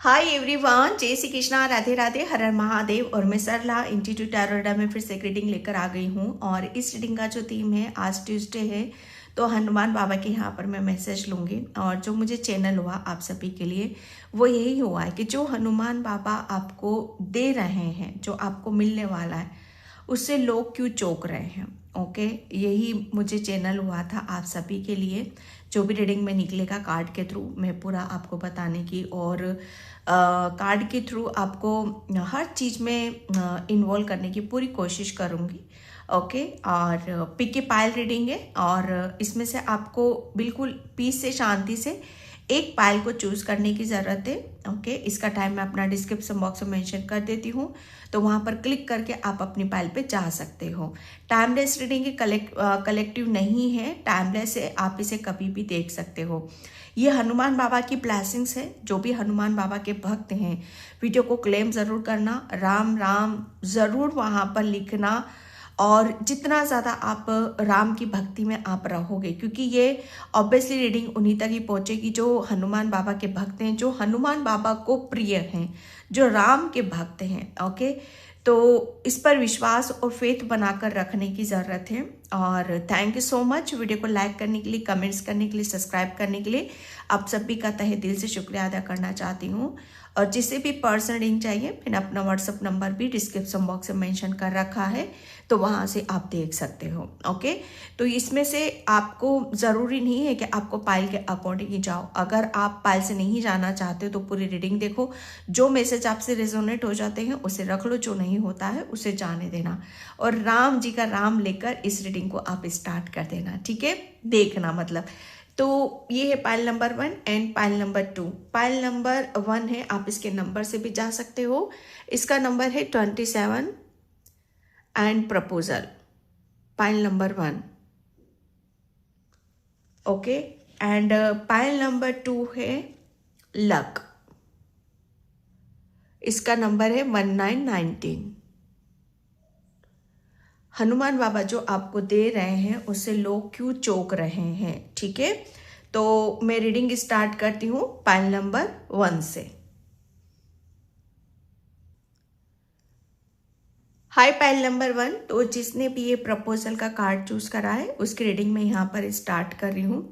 Hi everyone, जय श्री कृष्णा, राधे राधे, हर हर महादेव। और मैं सरला इंस्टीट्यूट टैरोट में फिर से एक रीडिंग लेकर आ गई हूँ। और इस रीडिंग का जो थीम है, आज ट्यूसडे है तो हनुमान बाबा के यहाँ पर मैं मैसेज लूँगी। और जो मुझे चैनल हुआ आप सभी के लिए वो यही हुआ है कि जो हनुमान बाबा आपको दे रहे हैं, जो आपको मिलने वाला है, उससे लोग क्यों चौंक रहे हैं। ओके, यही मुझे चैनल हुआ था आप सभी के लिए। जो भी रीडिंग में निकलेगा कार्ड के थ्रू मैं पूरा आपको बताने की, और कार्ड के थ्रू आपको हर चीज़ में इन्वॉल्व करने की पूरी कोशिश करूँगी। ओके, और पिकी पायल रीडिंग है और इसमें से आपको बिल्कुल पीस से, शांति से एक पायल को चूज करने की ज़रूरत है। ओके, इसका टाइम मैं अपना डिस्क्रिप्शन बॉक्स में मेंशन कर देती हूँ, तो वहाँ पर क्लिक करके आप अपनी पायल पे जा सकते हो। टाइमलेस रीडिंग कलेक्टिव नहीं है, टाइमलेस है, आप इसे कभी भी देख सकते हो। ये हनुमान बाबा की ब्लेसिंग्स है। जो भी हनुमान बाबा के भक्त हैं, वीडियो को क्लेम ज़रूर करना, राम राम ज़रूर वहाँ पर लिखना, और जितना ज़्यादा आप राम की भक्ति में आप रहोगे, क्योंकि ये ऑब्वियसली रीडिंग उन्हीं तक ही पहुँचेगी जो हनुमान बाबा के भक्त हैं, जो हनुमान बाबा को प्रिय हैं, जो राम के भक्त हैं। ओके, तो इस पर विश्वास और फेथ बनाकर रखने की ज़रूरत है। और thank you so much video को लाइक करने के लिए, कमेंट्स करने के लिए, सब्सक्राइब करने के लिए। आप सभी का तहे दिल से शुक्रिया अदा करना चाहती हूँ। और जिसे भी पर्सनल रीडिंग चाहिए, मैंने अपना व्हाट्सअप नंबर भी डिस्क्रिप्शन बॉक्स में मेंशन कर रखा है, तो वहाँ से आप देख सकते हो। ओके, तो इसमें से आपको ज़रूरी नहीं है कि आपको पायल के अकॉर्डिंग ही जाओ। अगर आप पायल से नहीं जाना चाहते हो तो पूरी रीडिंग देखो। जो मैसेज आपसे रेजोनेट हो जाते हैं उसे रख लो, जो नहीं होता है उसे जाने देना, और राम जी का राम लेकर इस रीडिंग को आप स्टार्ट कर देना। ठीक है, देखना मतलब। तो ये है पायल number 1 and Payal number 2। Payal number 1 है, आप इसके नंबर से भी जा सकते हो। इसका नंबर है 27 and proposal, Payal number 1। Okay, and Payal number 2 है लक, इसका नंबर है 1919। हनुमान बाबा जो आपको दे रहे हैं उससे लोग क्यों चौंक रहे हैं। ठीक है, तो मैं रीडिंग स्टार्ट करती हूँ पायल नंबर 1 से। हाय पायल नंबर 1, तो जिसने भी ये प्रपोजल का कार्ड चूज करा है उसकी रीडिंग में यहाँ पर स्टार्ट कर रही हूँ।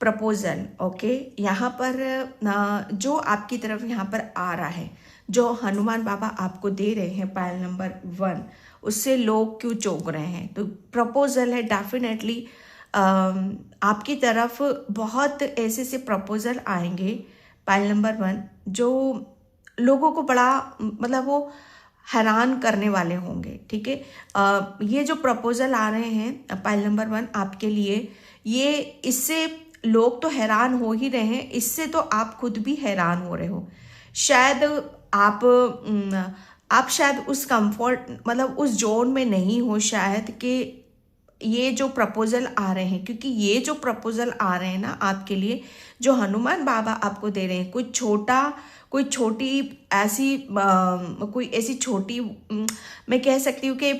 प्रपोजल, ओके, यहाँ पर जो आपकी तरफ यहाँ पर आ रहा है, जो हनुमान बाबा आपको दे रहे हैं पायल नंबर 1, उससे लोग क्यों चौंक रहे हैं। तो प्रपोजल है, डेफिनेटली आपकी तरफ बहुत ऐसे से प्रपोजल आएंगे पायल नंबर 1 जो लोगों को बड़ा मतलब वो हैरान करने वाले होंगे। ठीक है, ये जो प्रपोजल आ रहे हैं पायल नंबर 1 आपके लिए, ये इससे लोग तो हैरान हो ही रहे हैं, इससे तो आप खुद भी हैरान हो रहे हो। शायद आप शायद उस कंफर्ट मतलब उस जोन में नहीं हो शायद कि ये जो प्रपोजल आ रहे हैं, क्योंकि ये जो प्रपोजल आ रहे हैं ना आपके लिए, जो हनुमान बाबा आपको दे रहे हैं, कोई छोटा, कोई छोटी ऐसी कोई ऐसी छोटी मैं कह सकती हूँ कि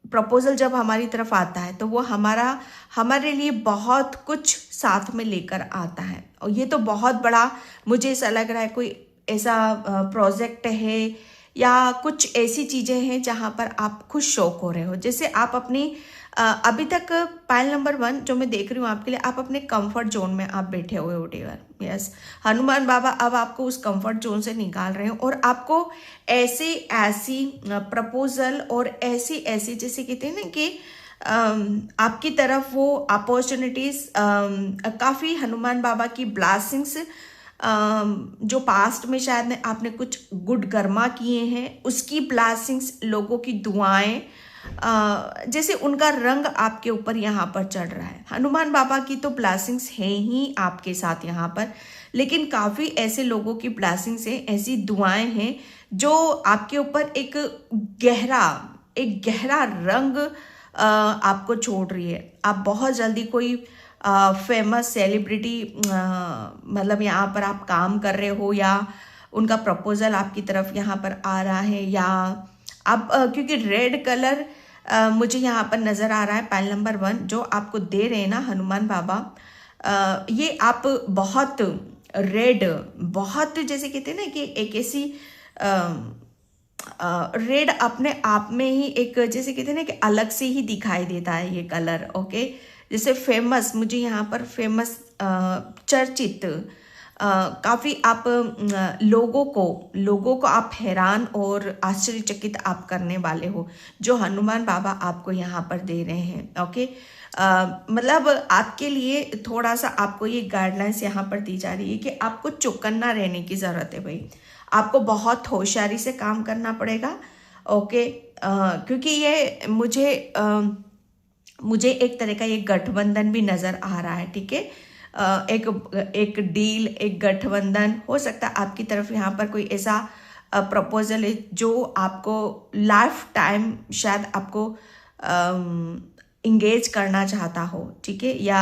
प्रपोजल जब हमारी तरफ आता है तो वो हमारे लिए बहुत कुछ साथ में लेकर आता है। और ये तो बहुत बड़ा मुझे ऐसा लग रहा है, कोई ऐसा प्रोजेक्ट है या कुछ ऐसी चीज़ें हैं जहाँ पर आप खुद शौक हो रहे हो। जैसे आप अपनी अभी तक पायल नंबर 1 जो मैं देख रही हूँ आपके लिए, आप अपने कंफर्ट जोन में आप बैठे हुए हो डियर। यस, हनुमान बाबा अब आपको उस कंफर्ट जोन से निकाल रहे हो और आपको ऐसी प्रपोजल और ऐसी जैसे कहते हैं ना कि आपकी तरफ वो अपॉर्चुनिटीज, काफ़ी हनुमान बाबा की ब्लेसिंग्स, जो पास्ट में शायद आपने कुछ गुड कर्मा किए हैं उसकी ब्लेसिंग्स, लोगों की दुआएं, जैसे उनका रंग आपके ऊपर यहाँ पर चढ़ रहा है। हनुमान बाबा की तो ब्लेसिंग्स हैं ही आपके साथ यहाँ पर, लेकिन काफ़ी ऐसे लोगों की ब्लेसिंग्स हैं, ऐसी दुआएं हैं जो आपके ऊपर एक गहरा रंग आपको छोड़ रही है। आप बहुत जल्दी कोई फेमस सेलिब्रिटी मतलब यहाँ पर आप काम कर रहे हो, या उनका प्रपोजल आपकी तरफ यहाँ पर आ रहा है, या आप क्योंकि रेड कलर मुझे यहाँ पर नज़र आ रहा है पायल नंबर 1 जो आपको दे रहे हैं ना हनुमान बाबा, ये आप बहुत रेड, बहुत जैसे कहते हैं ना कि एक ऐसी रेड अपने आप में ही एक जैसे कहते हैं ना कि अलग से ही दिखाई देता है ये कलर। ओके, जैसे फेमस, मुझे यहाँ पर फेमस चर्चित काफ़ी आप लोगों को आप हैरान और आश्चर्यचकित आप करने वाले हो, जो हनुमान बाबा आपको यहाँ पर दे रहे हैं। ओके, मतलब आपके लिए थोड़ा सा आपको ये गाइडलाइंस यहाँ पर दी जा रही है कि आपको चौकन्ना रहने की ज़रूरत है भाई, आपको बहुत होशियारी से काम करना पड़ेगा। ओके, क्योंकि ये मुझे एक तरह का ये गठबंधन भी नज़र आ रहा है। ठीक है, एक डील, एक गठबंधन हो सकता है आपकी तरफ यहाँ पर कोई ऐसा प्रपोजल है जो आपको लाइफ टाइम शायद आपको इंगेज करना चाहता हो। ठीक है, या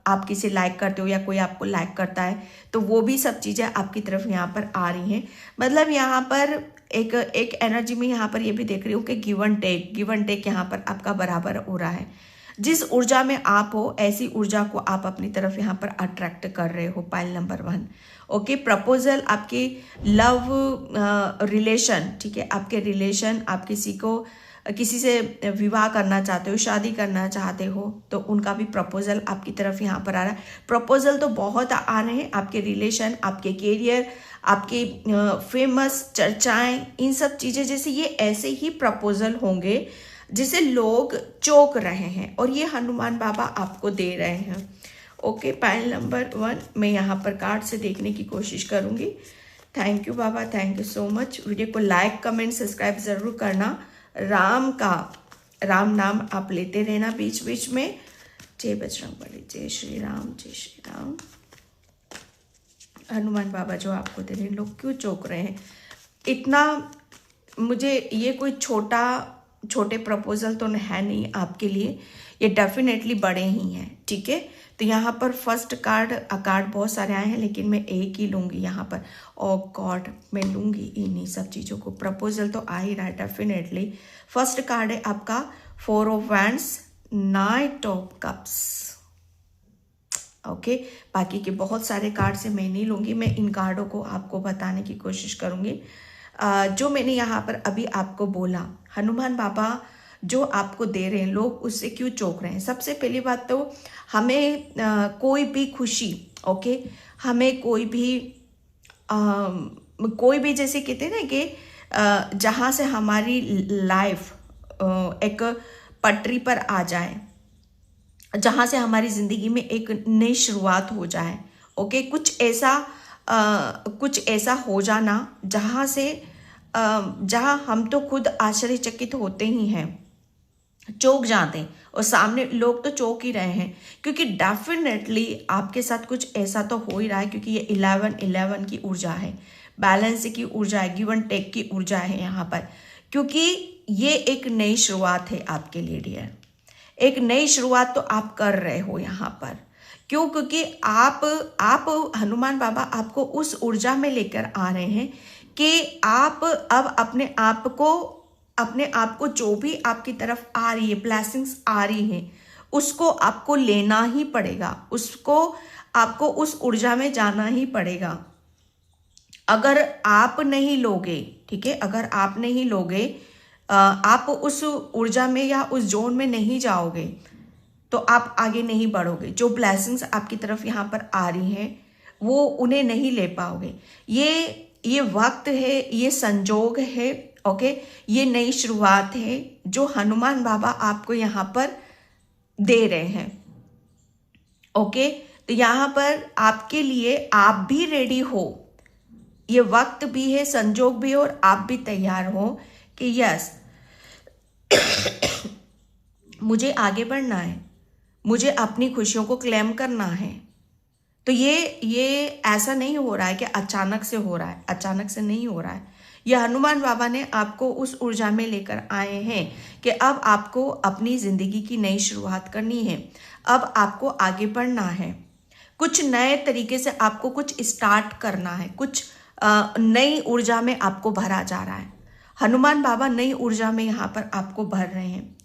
आप किसी लाइक करते हो या कोई आपको लाइक करता है, तो वो भी सब चीज़ें आपकी तरफ यहाँ पर आ रही हैं। मतलब यहाँ पर एक एनर्जी में यहाँ पर ये भी देख रही हूँ कि गिव एंड टेक यहाँ पर आपका बराबर हो रहा है। जिस ऊर्जा में आप हो, ऐसी ऊर्जा को आप अपनी तरफ यहाँ पर अट्रैक्ट कर रहे हो। Pile number 1। ओके, प्रपोजल, आपके लव रिलेशन, ठीक है, आपके रिलेशन, आप किसी से विवाह करना चाहते हो, शादी करना चाहते हो, तो उनका भी प्रपोजल आपकी तरफ यहाँ पर आ रहा है। प्रपोजल तो बहुत आ रहे हैं, आपके रिलेशन, आपके कैरियर, आपके फेमस चर्चाएं, इन सब चीज़ें जैसे ये ऐसे ही प्रपोजल होंगे जिसे लोग चौंक रहे हैं, और ये हनुमान बाबा आपको दे रहे हैं। ओके, पाइल नंबर 1 मैं यहाँ पर कार्ड से देखने की कोशिश करूँगी। थैंक यू बाबा, thank you so much. Video को लाइक, कमेंट, सब्सक्राइब ज़रूर करना। राम नाम आप लेते रहना बीच बीच में। जय बजरंगबली, जय श्री राम, जय श्री राम। हनुमान बाबा जो आपको दे रहे हैं, लोग क्यों चौंक रहे हैं इतना? मुझे ये कोई छोटे प्रपोजल तो है नहीं आपके लिए, ये डेफिनेटली बड़े ही हैं। ठीक है, तो यहाँ पर फर्स्ट कार्ड बहुत सारे आए हैं, लेकिन मैं एक ही लूँगी यहाँ पर। ओ गॉड, मैं लूँगी इन्हीं सब चीज़ों को। प्रपोजल तो आ ही रहा है डेफिनेटली। फर्स्ट कार्ड है आपका 4 of wands, night of cups. Okay, बाकी के बहुत सारे कार्ड से मैं नहीं लूँगी, मैं इन कार्डों को आपको बताने की कोशिश करूँगी। जो मैंने यहाँ पर अभी आपको बोला, हनुमान बाबा जो आपको दे रहे हैं, लोग उससे क्यों चौंक रहे हैं? सबसे पहली बात तो हमें कोई भी खुशी, ओके, हमें कोई भी जैसे कहते हैं ना कि जहाँ से हमारी लाइफ एक पटरी पर आ जाए, जहाँ से हमारी ज़िंदगी में एक नई शुरुआत हो जाए। ओके, कुछ ऐसा हो जाना जहाँ हम तो खुद आश्चर्यचकित होते ही हैं, चौंक जाते हैं, और सामने लोग तो चौंक ही रहे हैं, क्योंकि डेफिनेटली आपके साथ कुछ ऐसा तो हो ही रहा है। क्योंकि ये 11 की ऊर्जा है, बैलेंस की ऊर्जा है, गिव एंड टेक की ऊर्जा है यहाँ पर, क्योंकि ये एक नई शुरुआत है आपके लिए डियर। एक नई शुरुआत तो आप कर रहे हो यहाँ पर। क्यों? क्योंकि आप हनुमान बाबा आपको उस ऊर्जा में लेकर आ रहे हैं कि आप अब अपने आप को जो भी आपकी तरफ आ रही है, ब्लेसिंग्स आ रही हैं, उसको आपको लेना ही पड़ेगा, आपको उस ऊर्जा में जाना ही पड़ेगा। अगर आप नहीं लोगे, ठीक है, अगर आप नहीं लोगे, आप उस ऊर्जा में या उस जोन में नहीं जाओगे, तो आप आगे नहीं बढ़ोगे। जो ब्लेसिंग्स आपकी तरफ यहाँ पर आ रही हैं, वो उन्हें नहीं ले पाओगे। ये वक्त है, ये संजोग है। ओके, ये नई शुरुआत है जो हनुमान बाबा आपको यहाँ पर दे रहे हैं। ओके, तो यहाँ पर आपके लिए आप भी रेडी हो, ये वक्त भी है, संजोग भी है, और आप भी तैयार हो कि यस मुझे आगे बढ़ना है, मुझे अपनी खुशियों को क्लेम करना है। तो ये ऐसा नहीं हो रहा है कि अचानक से हो रहा है, अचानक से नहीं हो रहा है। ये हनुमान बाबा ने आपको उस ऊर्जा में लेकर आए हैं कि अब आपको अपनी ज़िंदगी की नई शुरुआत करनी है, अब आपको आगे बढ़ना है, कुछ नए तरीके से आपको कुछ स्टार्ट करना है, कुछ नई ऊर्जा में आपको भरा जा रहा है। हनुमान बाबा नई ऊर्जा में यहाँ पर आपको भर रहे हैं।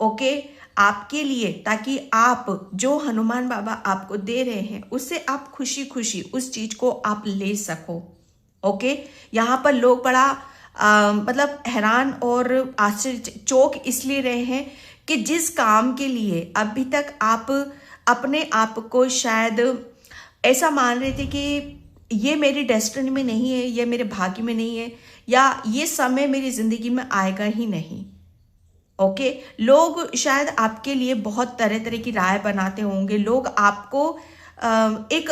ओके, आपके लिए, ताकि आप जो हनुमान बाबा आपको दे रहे हैं उससे आप खुशी खुशी उस चीज को आप ले सको। ओके, यहाँ पर लोग बड़ा मतलब हैरान और आश्चर्य चौंक इसलिए रहे हैं कि जिस काम के लिए अभी तक आप अपने आप को शायद ऐसा मान रहे थे कि ये मेरी डेस्टिनी में नहीं है, ये मेरे भाग्य में नहीं है, या ये समय मेरी जिंदगी में आएगा ही नहीं। ओके, लोग शायद आपके लिए बहुत तरह तरह की राय बनाते होंगे। लोग आपको एक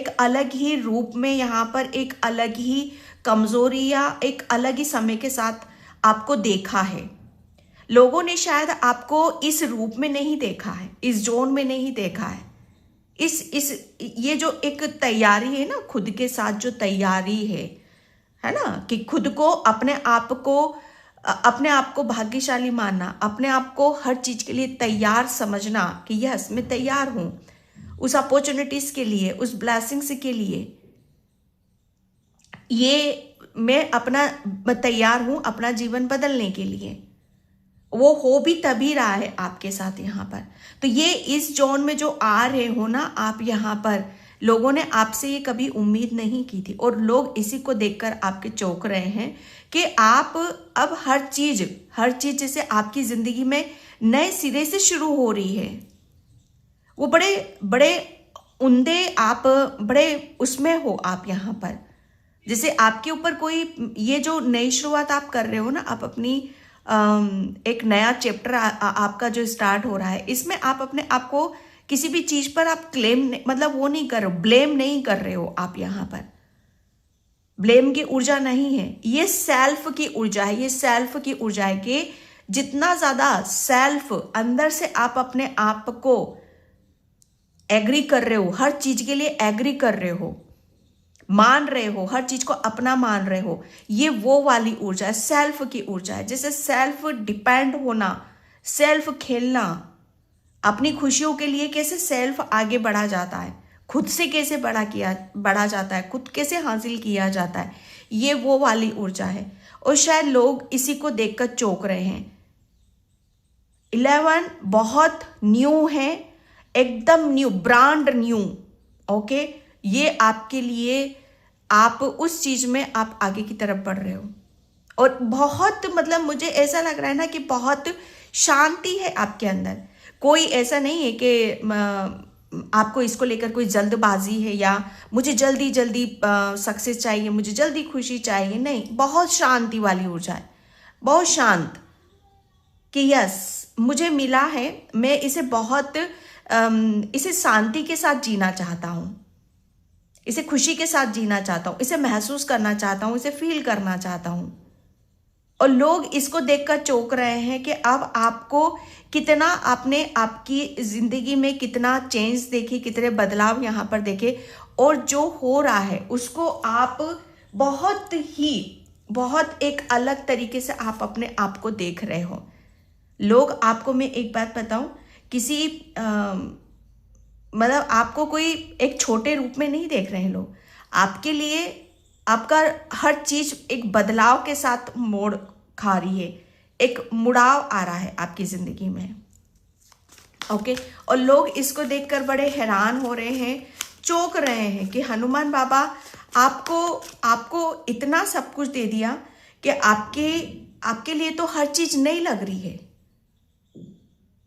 अलग ही रूप में, यहाँ पर एक अलग ही कमजोरी या एक अलग ही समय के साथ आपको देखा है। लोगों ने शायद आपको इस रूप में नहीं देखा है, इस जोन में नहीं देखा है। ये जो एक तैयारी है ना, खुद के साथ जो तैयारी है ना, कि खुद को अपने आप को भाग्यशाली मानना, अपने आप को हर चीज के लिए तैयार समझना कि यस मैं तैयार हूं उस अपॉर्चुनिटीज के लिए, उस ब्लेसिंग्स के लिए। ये मैं तैयार हूं अपना जीवन बदलने के लिए। वो हो भी तभी रहा है आपके साथ यहाँ पर। तो ये इस जोन में जो आ रहे हो ना आप यहाँ पर, लोगों ने आपसे ये कभी उम्मीद नहीं की थी, और लोग इसी को देखकर आपके चौंक रहे हैं कि आप अब हर चीज जैसे आपकी जिंदगी में नए सिरे से शुरू हो रही है। वो बड़े बड़े उम्दे, आप बड़े उसमें हो आप यहाँ पर, जैसे आपके ऊपर कोई ये जो नई शुरुआत आप कर रहे हो ना, आप अपनी एक नया चैप्टर आपका जो स्टार्ट हो रहा है, इसमें आप अपने आप को किसी भी चीज पर आप क्लेम मतलब वो नहीं कर रहे हो, ब्लेम नहीं कर रहे हो आप यहाँ पर। ब्लेम की ऊर्जा नहीं है, ये सेल्फ की ऊर्जा है। ये सेल्फ की ऊर्जा है कि जितना ज्यादा सेल्फ अंदर से आप अपने आप को एग्री कर रहे हो, हर चीज के लिए एग्री कर रहे हो, मान रहे हो, हर चीज को अपना मान रहे हो, ये वो वाली ऊर्जा है, सेल्फ की ऊर्जा है। जैसे सेल्फ डिपेंड होना, सेल्फ खेलना, अपनी खुशियों के लिए कैसे सेल्फ आगे बढ़ा जाता है, खुद से कैसे बढ़ा जाता है, खुद कैसे हासिल किया जाता है, ये वो वाली ऊर्जा है। और शायद लोग इसी को देखकर चौंक रहे हैं। 11 बहुत न्यू है, एकदम न्यू, ब्रांड न्यू। ओके, ये आपके लिए, आप उस चीज में आप आगे की तरफ बढ़ रहे हो। और बहुत मतलब मुझे ऐसा लग रहा है ना कि बहुत शांति है आपके अंदर। कोई ऐसा नहीं है कि आपको इसको लेकर कोई जल्दबाजी है या मुझे जल्दी जल्दी सक्सेस चाहिए, मुझे जल्दी खुशी चाहिए, नहीं। बहुत शांति वाली ऊर्जा है, बहुत शांत, कि यस मुझे मिला है, मैं इसे बहुत इसे शांति के साथ जीना चाहता हूं, इसे खुशी के साथ जीना चाहता हूं, इसे महसूस करना चाहता हूं, इसे फील करना चाहता हूं। और लोग इसको देखकर चौंक रहे हैं कि अब आपको कितना, आपने आपकी जिंदगी में कितना चेंज देखे, कितने बदलाव यहाँ पर देखे, और जो हो रहा है उसको आप बहुत एक अलग तरीके से आप अपने आप को देख रहे हो। लोग आपको, मैं एक बात बताऊं, किसी मतलब आपको कोई एक छोटे रूप में नहीं देख रहे हैं लोग। आपके लिए आपका हर चीज एक बदलाव के साथ मोड़ खा रही है, एक मुड़ाव आ रहा है आपकी जिंदगी में। ओके, और लोग इसको देखकर बड़े हैरान हो रहे हैं, चौंक रहे हैं कि हनुमान बाबा आपको इतना सब कुछ दे दिया कि आपके लिए तो हर चीज नई लग रही है,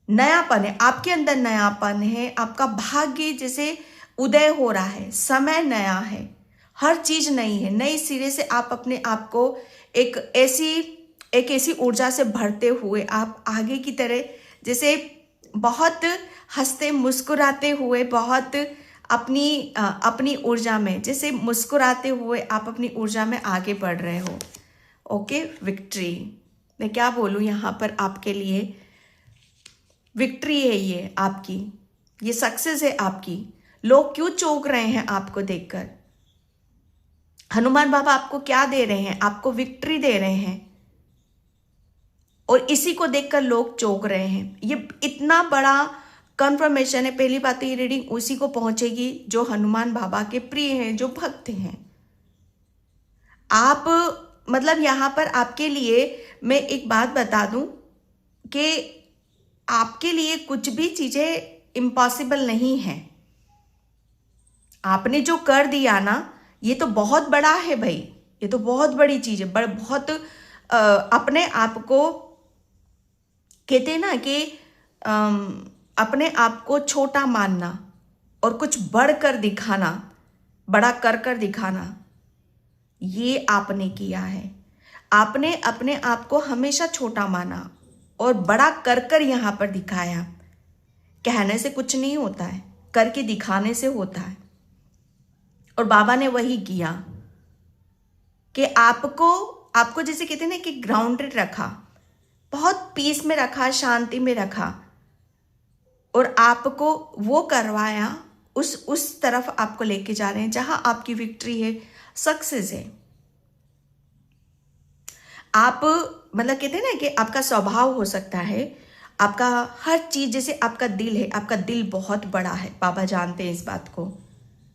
नयापन है आपके अंदर, नयापन है, आपका भाग्य जैसे उदय हो रहा है, समय नया है, हर चीज नई है, नई सिरे से आप अपने आप को एक ऐसी ऊर्जा से भरते हुए आप आगे की तरह, जैसे बहुत हंसते मुस्कुराते हुए, बहुत अपनी ऊर्जा में, जैसे मुस्कुराते हुए आप अपनी ऊर्जा में आगे बढ़ रहे हो। ओके, विक्ट्री, मैं क्या बोलूं यहाँ पर आपके लिए, विक्ट्री है ये आपकी, ये सक्सेस है आपकी। लोग क्यों चौंक रहे हैं आपको देखकर? हनुमान बाबा आपको क्या दे रहे हैं? आपको विक्ट्री दे रहे हैं, और इसी को देखकर लोग चौंक रहे हैं। ये इतना बड़ा कंफर्मेशन है। पहली बात तो ये रीडिंग उसी को पहुंचेगी जो हनुमान बाबा के प्रिय हैं, जो भक्त हैं। आप मतलब यहाँ पर आपके लिए मैं एक बात बता दूं कि आपके लिए कुछ भी चीजें इम्पॉसिबल नहीं है। आपने जो कर दिया ना, ये तो बहुत बड़ा है भाई, ये तो बहुत बड़ी चीज है। बहुत अपने आप को कहते हैं ना कि अपने आप को छोटा मानना और कुछ बढ़कर दिखाना, बड़ा कर दिखाना, ये आपने किया है। आपने अपने आप को हमेशा छोटा माना और बड़ा कर यहां पर दिखाया। कहने से कुछ नहीं होता है, करके दिखाने से होता है। और बाबा ने वही किया कि आपको जैसे कहते हैं ना कि ग्राउंडेड रखा, बहुत पीस में रखा, शांति में रखा, और आपको वो करवाया, उस तरफ आपको लेके जा रहे हैं जहां आपकी विक्ट्री है, सक्सेस है। आप मतलब कहते हैं ना कि आपका स्वभाव हो सकता है, आपका हर चीज, जैसे आपका दिल है, आपका दिल बहुत बड़ा है, बाबा जानते हैं इस बात को।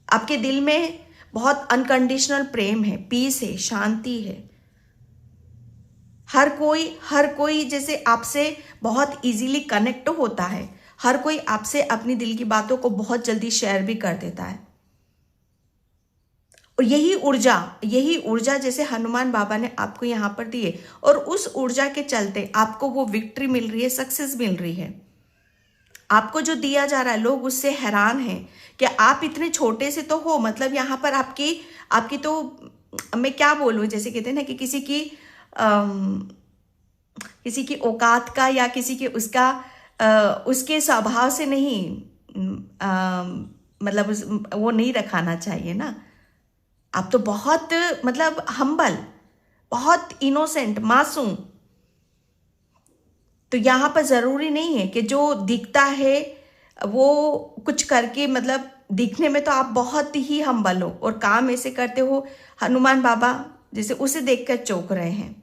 आपके दिल में बहुत अनकंडीशनल प्रेम है, पीस है, शांति है। हर कोई जैसे आपसे बहुत इजीली कनेक्ट होता है, हर कोई आपसे अपनी दिल की बातों को बहुत जल्दी शेयर भी कर देता है। और यही ऊर्जा जैसे हनुमान बाबा ने आपको यहां पर दी है, और उस ऊर्जा के चलते आपको वो विक्ट्री मिल रही है, सक्सेस मिल रही है। आपको जो दिया जा रहा है, लोग उससे हैरान हैं कि आप इतने छोटे से तो हो, मतलब यहाँ पर आपकी तो मैं क्या बोलूँ, जैसे कहते हैं ना कि किसी की औकात का या किसी के उसके स्वभाव से नहीं, मतलब वो नहीं रखाना चाहिए ना। आप तो बहुत मतलब हम्बल, बहुत इनोसेंट, मासूम। तो यहाँ पर ज़रूरी नहीं है कि जो दिखता है वो कुछ करके, मतलब दिखने में तो आप बहुत ही हम्बल हो और काम ऐसे करते हो, हनुमान बाबा जैसे उसे देखकर चौंक रहे हैं।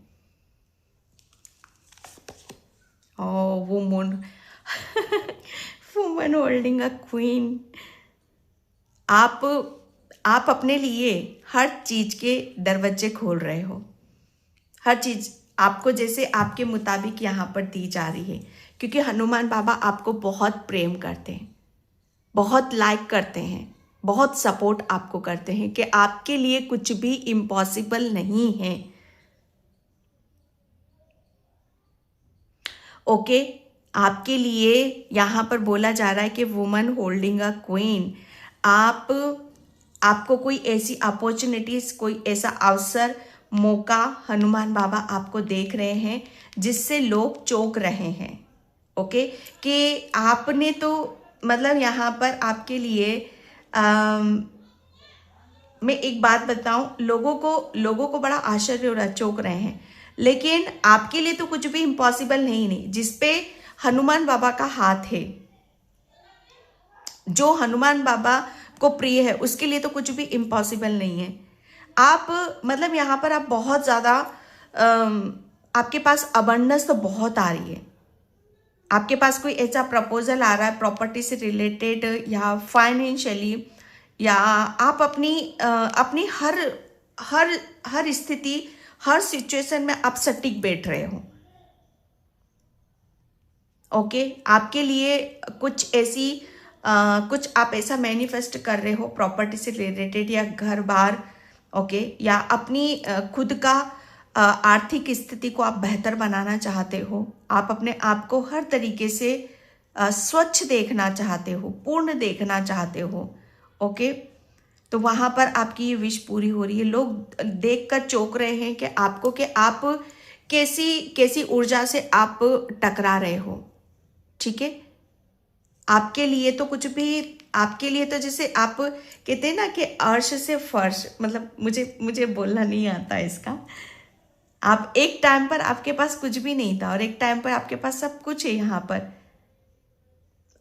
Oh woman woman holding a queen. आप अपने लिए हर चीज के दरवाजे खोल रहे हो, हर चीज आपको जैसे आपके मुताबिक यहाँ पर दी जा रही है, क्योंकि हनुमान बाबा आपको बहुत प्रेम करते हैं, बहुत लाइक करते हैं, बहुत सपोर्ट आपको करते हैं कि आपके लिए कुछ भी इम्पॉसिबल नहीं है। ओके, आपके लिए यहाँ पर बोला जा रहा है कि वुमन होल्डिंग अ क्वीन। आपको कोई ऐसी अपॉर्चुनिटीज, कोई ऐसा अवसर, मौका हनुमान बाबा आपको देख रहे हैं जिससे लोग चौंक रहे हैं। ओके, कि आपने तो मतलब यहाँ पर आपके लिए मैं एक बात बताऊं, लोगों को बड़ा आश्चर्य हो रहा, चौंक रहे हैं, लेकिन आपके लिए तो कुछ भी इम्पॉसिबल नहीं जिसपे हनुमान बाबा का हाथ है, जो हनुमान बाबा को प्रिय है, उसके लिए तो कुछ भी इम्पॉसिबल नहीं है। आप मतलब यहाँ पर आप बहुत ज़्यादा आपके पास अबंडेंस तो बहुत आ रही है। आपके पास कोई ऐसा प्रपोजल आ रहा है प्रॉपर्टी से रिलेटेड या फाइनेंशियली, या आप अपनी हर स्थिति, हर सिचुएशन में आप सटीक बैठ रहे हो। ओके, आपके लिए कुछ ऐसी कुछ आप ऐसा मैनिफेस्ट कर रहे हो प्रॉपर्टी से रिलेटेड या घर बार। ओके, या अपनी खुद का आर्थिक स्थिति को आप बेहतर बनाना चाहते हो, आप अपने आप को हर तरीके से स्वच्छ देखना चाहते हो, पूर्ण देखना चाहते हो। ओके, तो वहाँ पर आपकी ये विश पूरी हो रही है। लोग देखकर चौंक रहे हैं कि आप कैसी ऊर्जा से आप टकरा रहे हो। ठीक है, आपके लिए तो कुछ भी, आपके लिए तो जैसे आप कहते हैं ना कि अर्श से फर्श, मतलब मुझे बोलना नहीं आता इसका। आप एक टाइम पर आपके पास कुछ भी नहीं था और एक टाइम पर आपके पास सब कुछ है। यहाँ पर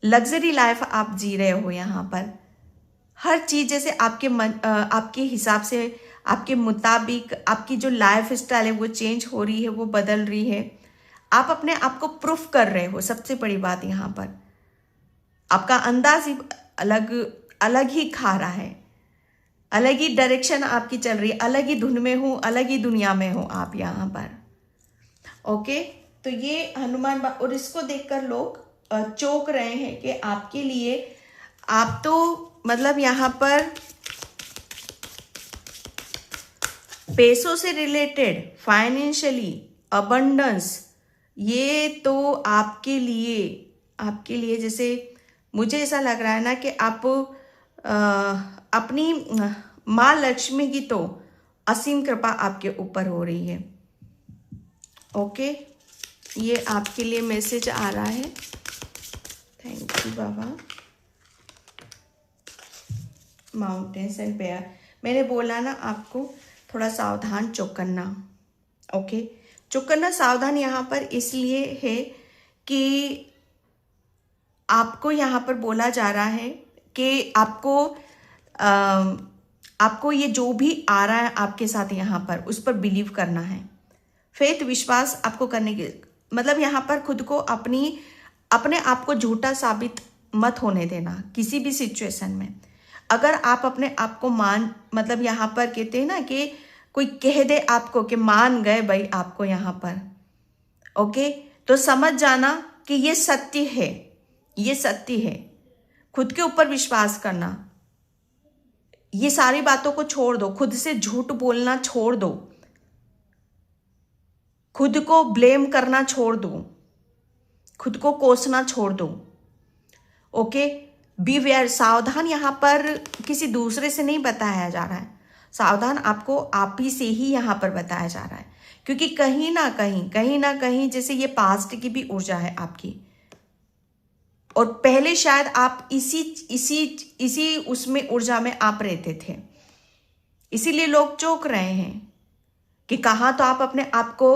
लग्जरी लाइफ आप जी रहे हो। यहाँ पर हर चीज जैसे आपके हिसाब से, आपके मुताबिक आपकी जो लाइफ स्टाइल है वो चेंज हो रही है, वो बदल रही है। आप अपने आप को प्रूफ कर रहे हो। सबसे बड़ी बात यहाँ पर आपका अंदाज ही अलग ही खा रहा है, अलग ही डायरेक्शन आपकी चल रही है, अलग ही धुन में हो, अलग ही दुनिया में हो आप यहाँ पर। ओके, तो ये हनुमान और इसको देखकर लोग चौंक रहे हैं कि आपके लिए आप तो मतलब यहाँ पर पैसों से रिलेटेड फाइनेंशियली अबंडेंस, ये तो आपके लिए जैसे मुझे ऐसा लग रहा है ना कि आप अपनी माँ लक्ष्मी की तो असीम कृपा आपके ऊपर हो रही है। ओके, ये आपके लिए मैसेज आ रहा है। थैंक यू बाबा। माउंटेन्स एंड बेयर, मैंने बोला ना आपको थोड़ा सावधान चौकन्ना। ओके, चौकन्ना सावधान यहाँ पर इसलिए है कि आपको यहाँ पर बोला जा रहा है कि आपको ये जो भी आ रहा है आपके साथ यहाँ पर उस पर बिलीव करना है। फेथ, विश्वास आपको करने की, मतलब यहाँ पर खुद को अपने आप को झूठा साबित मत होने देना किसी भी सिचुएशन में। अगर आप अपने आप को मतलब यहाँ पर कहते हैं ना कि कोई कह दे आपको कि मान गए भाई आपको यहाँ पर, ओके, तो समझ जाना कि ये सत्य है, ये सत्य है। खुद के ऊपर विश्वास करना, ये सारी बातों को छोड़ दो, खुद से झूठ बोलना छोड़ दो, खुद को ब्लेम करना छोड़ दो, खुद को कोसना छोड़ दो। ओके, बी वेयर, सावधान यहाँ पर किसी दूसरे से नहीं बताया जा रहा है, सावधान आपको आप ही से ही यहाँ पर बताया जा रहा है, क्योंकि कहीं ना कहीं जैसे ये पास्ट की भी ऊर्जा है आपकी, और पहले शायद आप इसी उसमें ऊर्जा में आप रहते थे, इसीलिए लोग चौंक रहे हैं कि कहाँ तो आप अपने आप को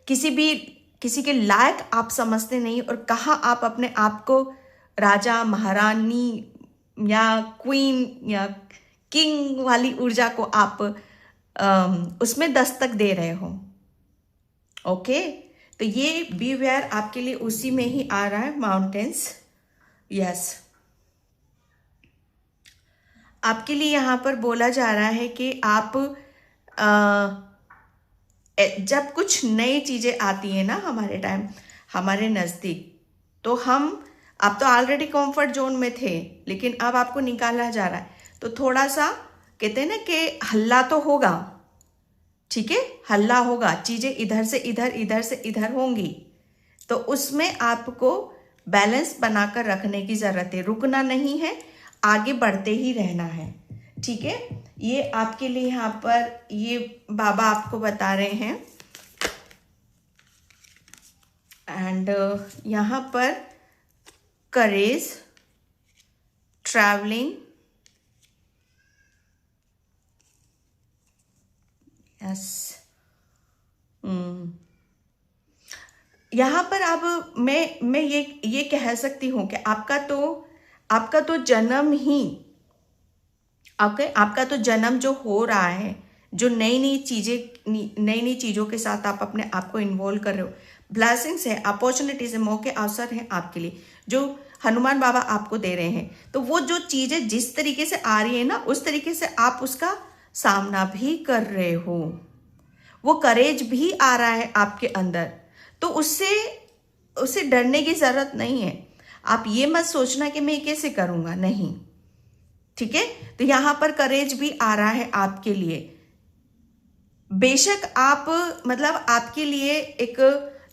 किसी के लायक आप समझते नहीं, और कहाँ आप अपने आप को राजा महारानी या क्वीन या किंग वाली ऊर्जा को आप उसमें दस्तक दे रहे हो। ओके, तो ये बी वेयर आपके लिए उसी में ही आ रहा है, माउंटेन्स। यस, आपके लिए यहाँ पर बोला जा रहा है कि आप जब कुछ नई चीज़ें आती हैं ना हमारे नज़दीक, तो आप तो ऑलरेडी कंफर्ट जोन में थे, लेकिन अब आपको निकाला जा रहा है, तो थोड़ा सा कहते हैं ना कि हल्ला तो होगा, ठीक है, हल्ला होगा, चीज़ें इधर से इधर होंगी, तो उसमें आपको बैलेंस बनाकर रखने की ज़रूरत है, रुकना नहीं है, आगे बढ़ते ही रहना है, ठीक है। ये आपके लिए यहाँ पर ये बाबा आपको बता रहे हैं। एंड यहाँ पर करेज, ट्रैवलिंग, यस, यहाँ पर अब मैं ये कह सकती हूँ कि आपका तो जन्म ही आपका तो जन्म जो हो रहा है, जो नई चीज़ों के साथ आप अपने आप को इन्वॉल्व कर रहे हो, ब्लेसिंग्स है, अपॉर्चुनिटीज है, मौके अवसर हैं आपके लिए जो हनुमान बाबा आपको दे रहे हैं। तो वो जो चीज़ें जिस तरीके से आ रही है ना, उस तरीके से आप उसका सामना भी कर रहे हो, वो करेज भी आ रहा है आपके अंदर, तो उससे डरने की ज़रूरत नहीं है। आप ये मत सोचना कि मैं कैसे करूँगा, नहीं, ठीक है। तो यहाँ पर करेज भी आ रहा है आपके लिए। बेशक मतलब आपके लिए एक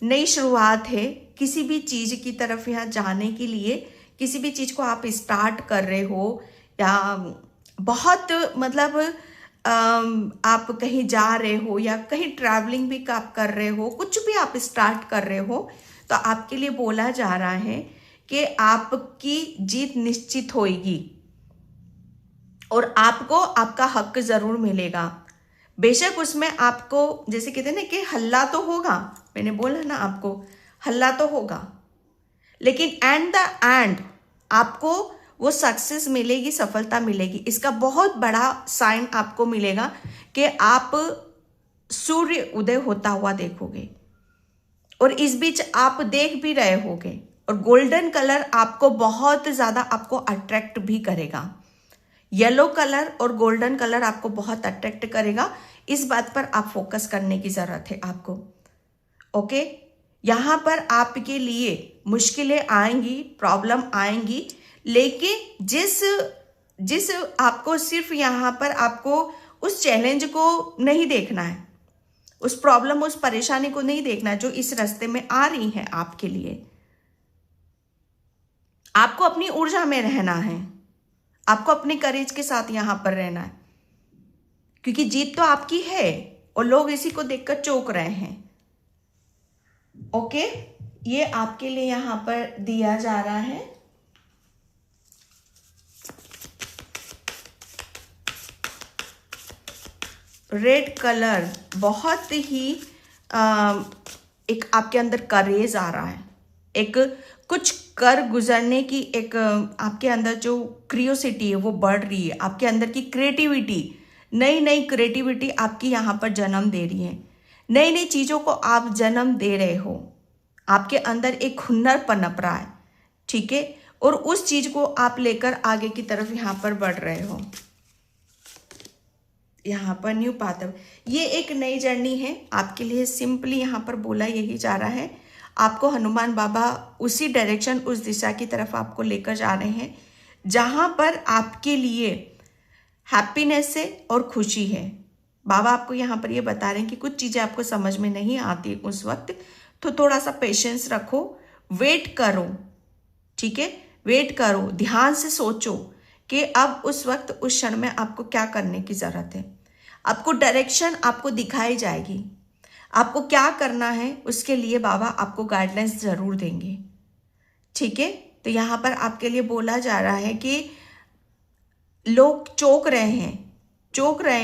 नई शुरुआत है, किसी भी चीज़ की तरफ यहाँ जाने के लिए, किसी भी चीज़ को आप स्टार्ट कर रहे हो, या बहुत मतलब आप कहीं जा रहे हो या कहीं ट्रैवलिंग भी आप कर रहे हो, कुछ भी आप स्टार्ट कर रहे हो, तो आपके लिए बोला जा रहा है कि आपकी जीत निश्चित होगी और आपको आपका हक जरूर मिलेगा। बेशक उसमें आपको जैसे कहते हैं ना कि हल्ला तो होगा, मैंने बोला ना आपको हल्ला तो होगा, लेकिन एट द एंड आपको वो सक्सेस मिलेगी, सफलता मिलेगी। इसका बहुत बड़ा साइन आपको मिलेगा कि आप सूर्य उदय होता हुआ देखोगे, और इस बीच आप देख भी रहे होगे, और गोल्डन कलर आपको बहुत ज़्यादा आपको अट्रैक्ट भी करेगा। येलो कलर और गोल्डन कलर आपको बहुत अट्रैक्ट करेगा। इस बात पर आप फोकस करने की ज़रूरत है आपको, ओके। यहाँ पर आपके लिए मुश्किलें आएंगी, प्रॉब्लम आएंगी, लेकिन जिस जिस आपको सिर्फ यहाँ पर आपको उस चैलेंज को नहीं देखना है, उस प्रॉब्लम, उस परेशानी को नहीं देखना है जो इस रास्ते में आ रही है आपके लिए। आपको अपनी ऊर्जा में रहना है, आपको अपने करेज के साथ यहां पर रहना है, क्योंकि जीत तो आपकी है और लोग इसी को देखकर चौंक रहे हैं। ओके, ये आपके लिए यहां पर दिया जा रहा है। रेड कलर बहुत ही एक आपके अंदर करेज आ रहा है, एक कुछ कर गुजरने की एक आपके अंदर जो क्रियोसिटी है वो बढ़ रही है, आपके अंदर की क्रिएटिविटी, नई नई क्रिएटिविटी आपकी यहाँ पर जन्म दे रही है, नई नई चीज़ों को आप जन्म दे रहे हो, आपके अंदर एक हुनर पनप रहा है, ठीक है, और उस चीज़ को आप लेकर आगे की तरफ यहाँ पर बढ़ रहे हो। यहाँ पर न्यू पाथ, ये एक नई जर्नी है आपके लिए। सिंपली यहाँ पर बोला यही जा रहा है, आपको हनुमान बाबा उसी डायरेक्शन, उस दिशा की तरफ आपको लेकर जा रहे हैं जहाँ पर आपके लिए हैप्पीनेस है और खुशी है। बाबा आपको यहाँ पर ये बता रहे हैं कि कुछ चीज़ें आपको समझ में नहीं आती उस वक्त, तो थोड़ा सा पेशेंस रखो, वेट करो, ठीक है, वेट करो, ध्यान से सोचो कि अब उस वक्त, उस क्षण में आपको क्या करने की ज़रूरत है। आपको डायरेक्शन आपको दिखाई जाएगी, आपको क्या करना है उसके लिए बाबा आपको गाइडलाइंस ज़रूर देंगे, ठीक है। तो यहाँ पर आपके लिए बोला जा रहा है कि लोग चौंक रहे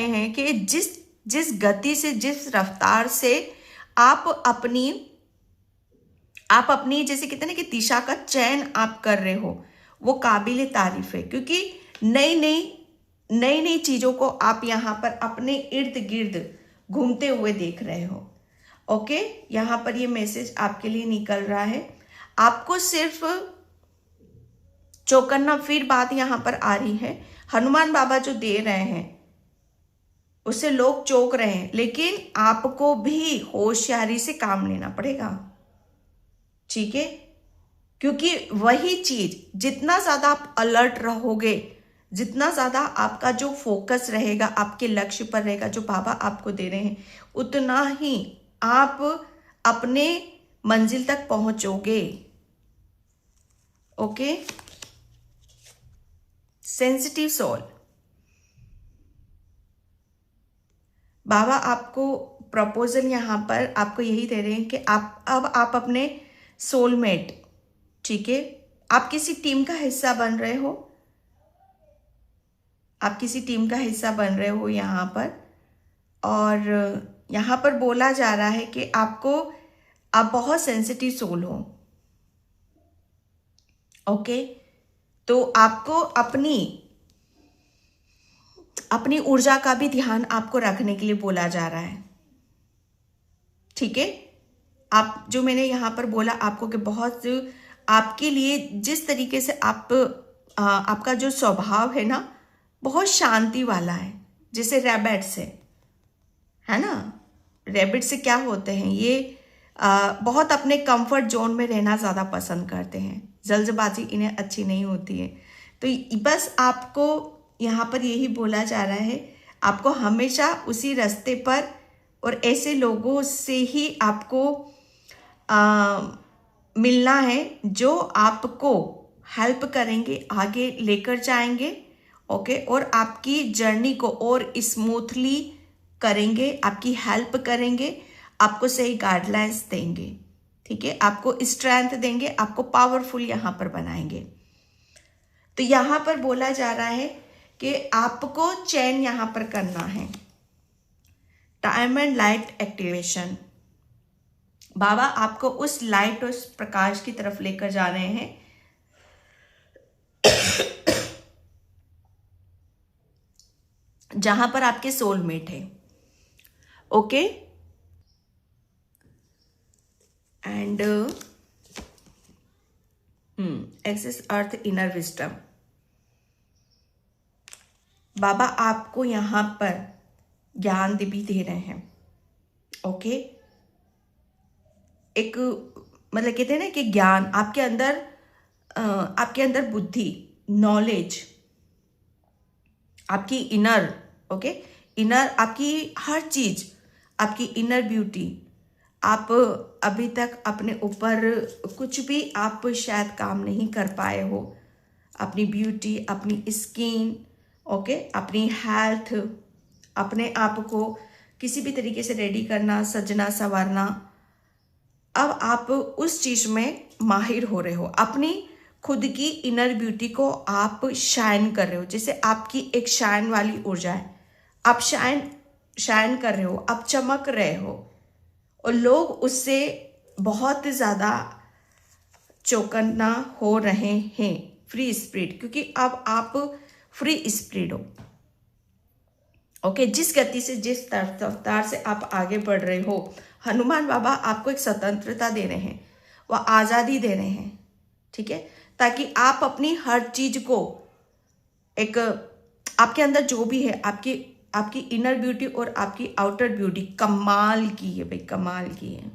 हैं कि जिस गति से, जिस रफ्तार से आप अपनी जैसे कहते हैं ना कि दिशा का चयन आप कर रहे हो, वो काबिल तारीफ है, क्योंकि नई नई चीज़ों को आप यहाँ पर अपने इर्द गिर्द घूमते हुए देख रहे हो। ओके, यहाँ पर ये मैसेज आपके लिए निकल रहा है। आपको सिर्फ चौकन्ना, फिर बात यहाँ पर आ रही है, हनुमान बाबा जो दे रहे हैं उससे लोग चौंक रहे हैं, लेकिन आपको भी होशियारी से काम लेना पड़ेगा, ठीक है, क्योंकि वही चीज जितना ज्यादा आप अलर्ट रहोगे, जितना ज्यादा आपका जो फोकस रहेगा आपके लक्ष्य पर रहेगा जो बाबा आपको दे रहे हैं, उतना ही आप अपने मंजिल तक पहुंचोगे। ओके, सेंसिटिव सोल, बाबा आपको प्रपोजल यहाँ पर आपको यही दे रहे हैं कि आप अपने सोलमेट, ठीक है, आप किसी टीम का हिस्सा बन रहे हो, आप किसी टीम का हिस्सा बन रहे हो यहाँ पर, और यहाँ पर बोला जा रहा है कि आप बहुत सेंसिटिव सोल हो। ओके, तो आपको अपनी ऊर्जा का भी ध्यान आपको रखने के लिए बोला जा रहा है, ठीक है। आप जो मैंने यहाँ पर बोला आपको कि बहुत आपके लिए जिस तरीके से आपका जो स्वभाव है ना बहुत शांति वाला है, जैसे रैबिट है ना, रैबिट से क्या होते हैं, ये बहुत अपने कंफर्ट जोन में रहना ज़्यादा पसंद करते हैं, जल्दबाजी इन्हें अच्छी नहीं होती है। तो बस आपको यहाँ पर यही बोला जा रहा है, आपको हमेशा उसी रास्ते पर और ऐसे लोगों से ही आपको मिलना है जो आपको हेल्प करेंगे, आगे लेकर जाएंगे। ओके, और आपकी जर्नी को और स्मूथली करेंगे, आपकी हेल्प करेंगे, आपको सही गाइडलाइंस देंगे, ठीक है, आपको स्ट्रेंथ देंगे, आपको पावरफुल यहाँ पर बनाएंगे। तो यहाँ पर बोला जा रहा है कि आपको चयन यहाँ पर करना है, टाइम एंड लाइट एक्टिवेशन। बाबा आपको उस लाइट और उस प्रकाश की तरफ लेकर जा रहे हैं जहां पर आपके सोलमेट है। Okay, and access earth inner wisdom, बाबा आपको यहां पर ज्ञान भी दे रहे हैं। ओके, एक मतलब कहते हैं ना कि ज्ञान आपके अंदर बुद्धि, नॉलेज, आपकी इनर, ओके, इनर आपकी हर चीज, आपकी इनर ब्यूटी, आप अभी तक अपने ऊपर कुछ भी आप शायद काम नहीं कर पाए हो, अपनी ब्यूटी, अपनी स्किन, ओके, अपनी हेल्थ, अपने आप को किसी भी तरीके से रेडी करना, सजना संवारना, अब आप उस चीज में माहिर हो रहे हो। अपनी खुद की इनर ब्यूटी को आप शाइन कर रहे हो, जैसे आपकी एक शाइन वाली ऊर्जा है, आप शाइन कर रहे हो, आप चमक रहे हो, और लोग उससे बहुत ज़्यादा चौकन्ना हो रहे हैं। फ्री स्पिरिट, क्योंकि अब आप फ्री स्पिरिट हो, ओके। जिस गति से, जिस रफ्तार से आप आगे बढ़ रहे हो, हनुमान बाबा आपको एक स्वतंत्रता दे रहे हैं, वह आज़ादी दे रहे हैं, ठीक है, ताकि आप अपनी हर चीज को एक, आपके अंदर जो भी है, आपकी इनर ब्यूटी और आपकी आउटर ब्यूटी कमाल की है भाई, कमाल की है,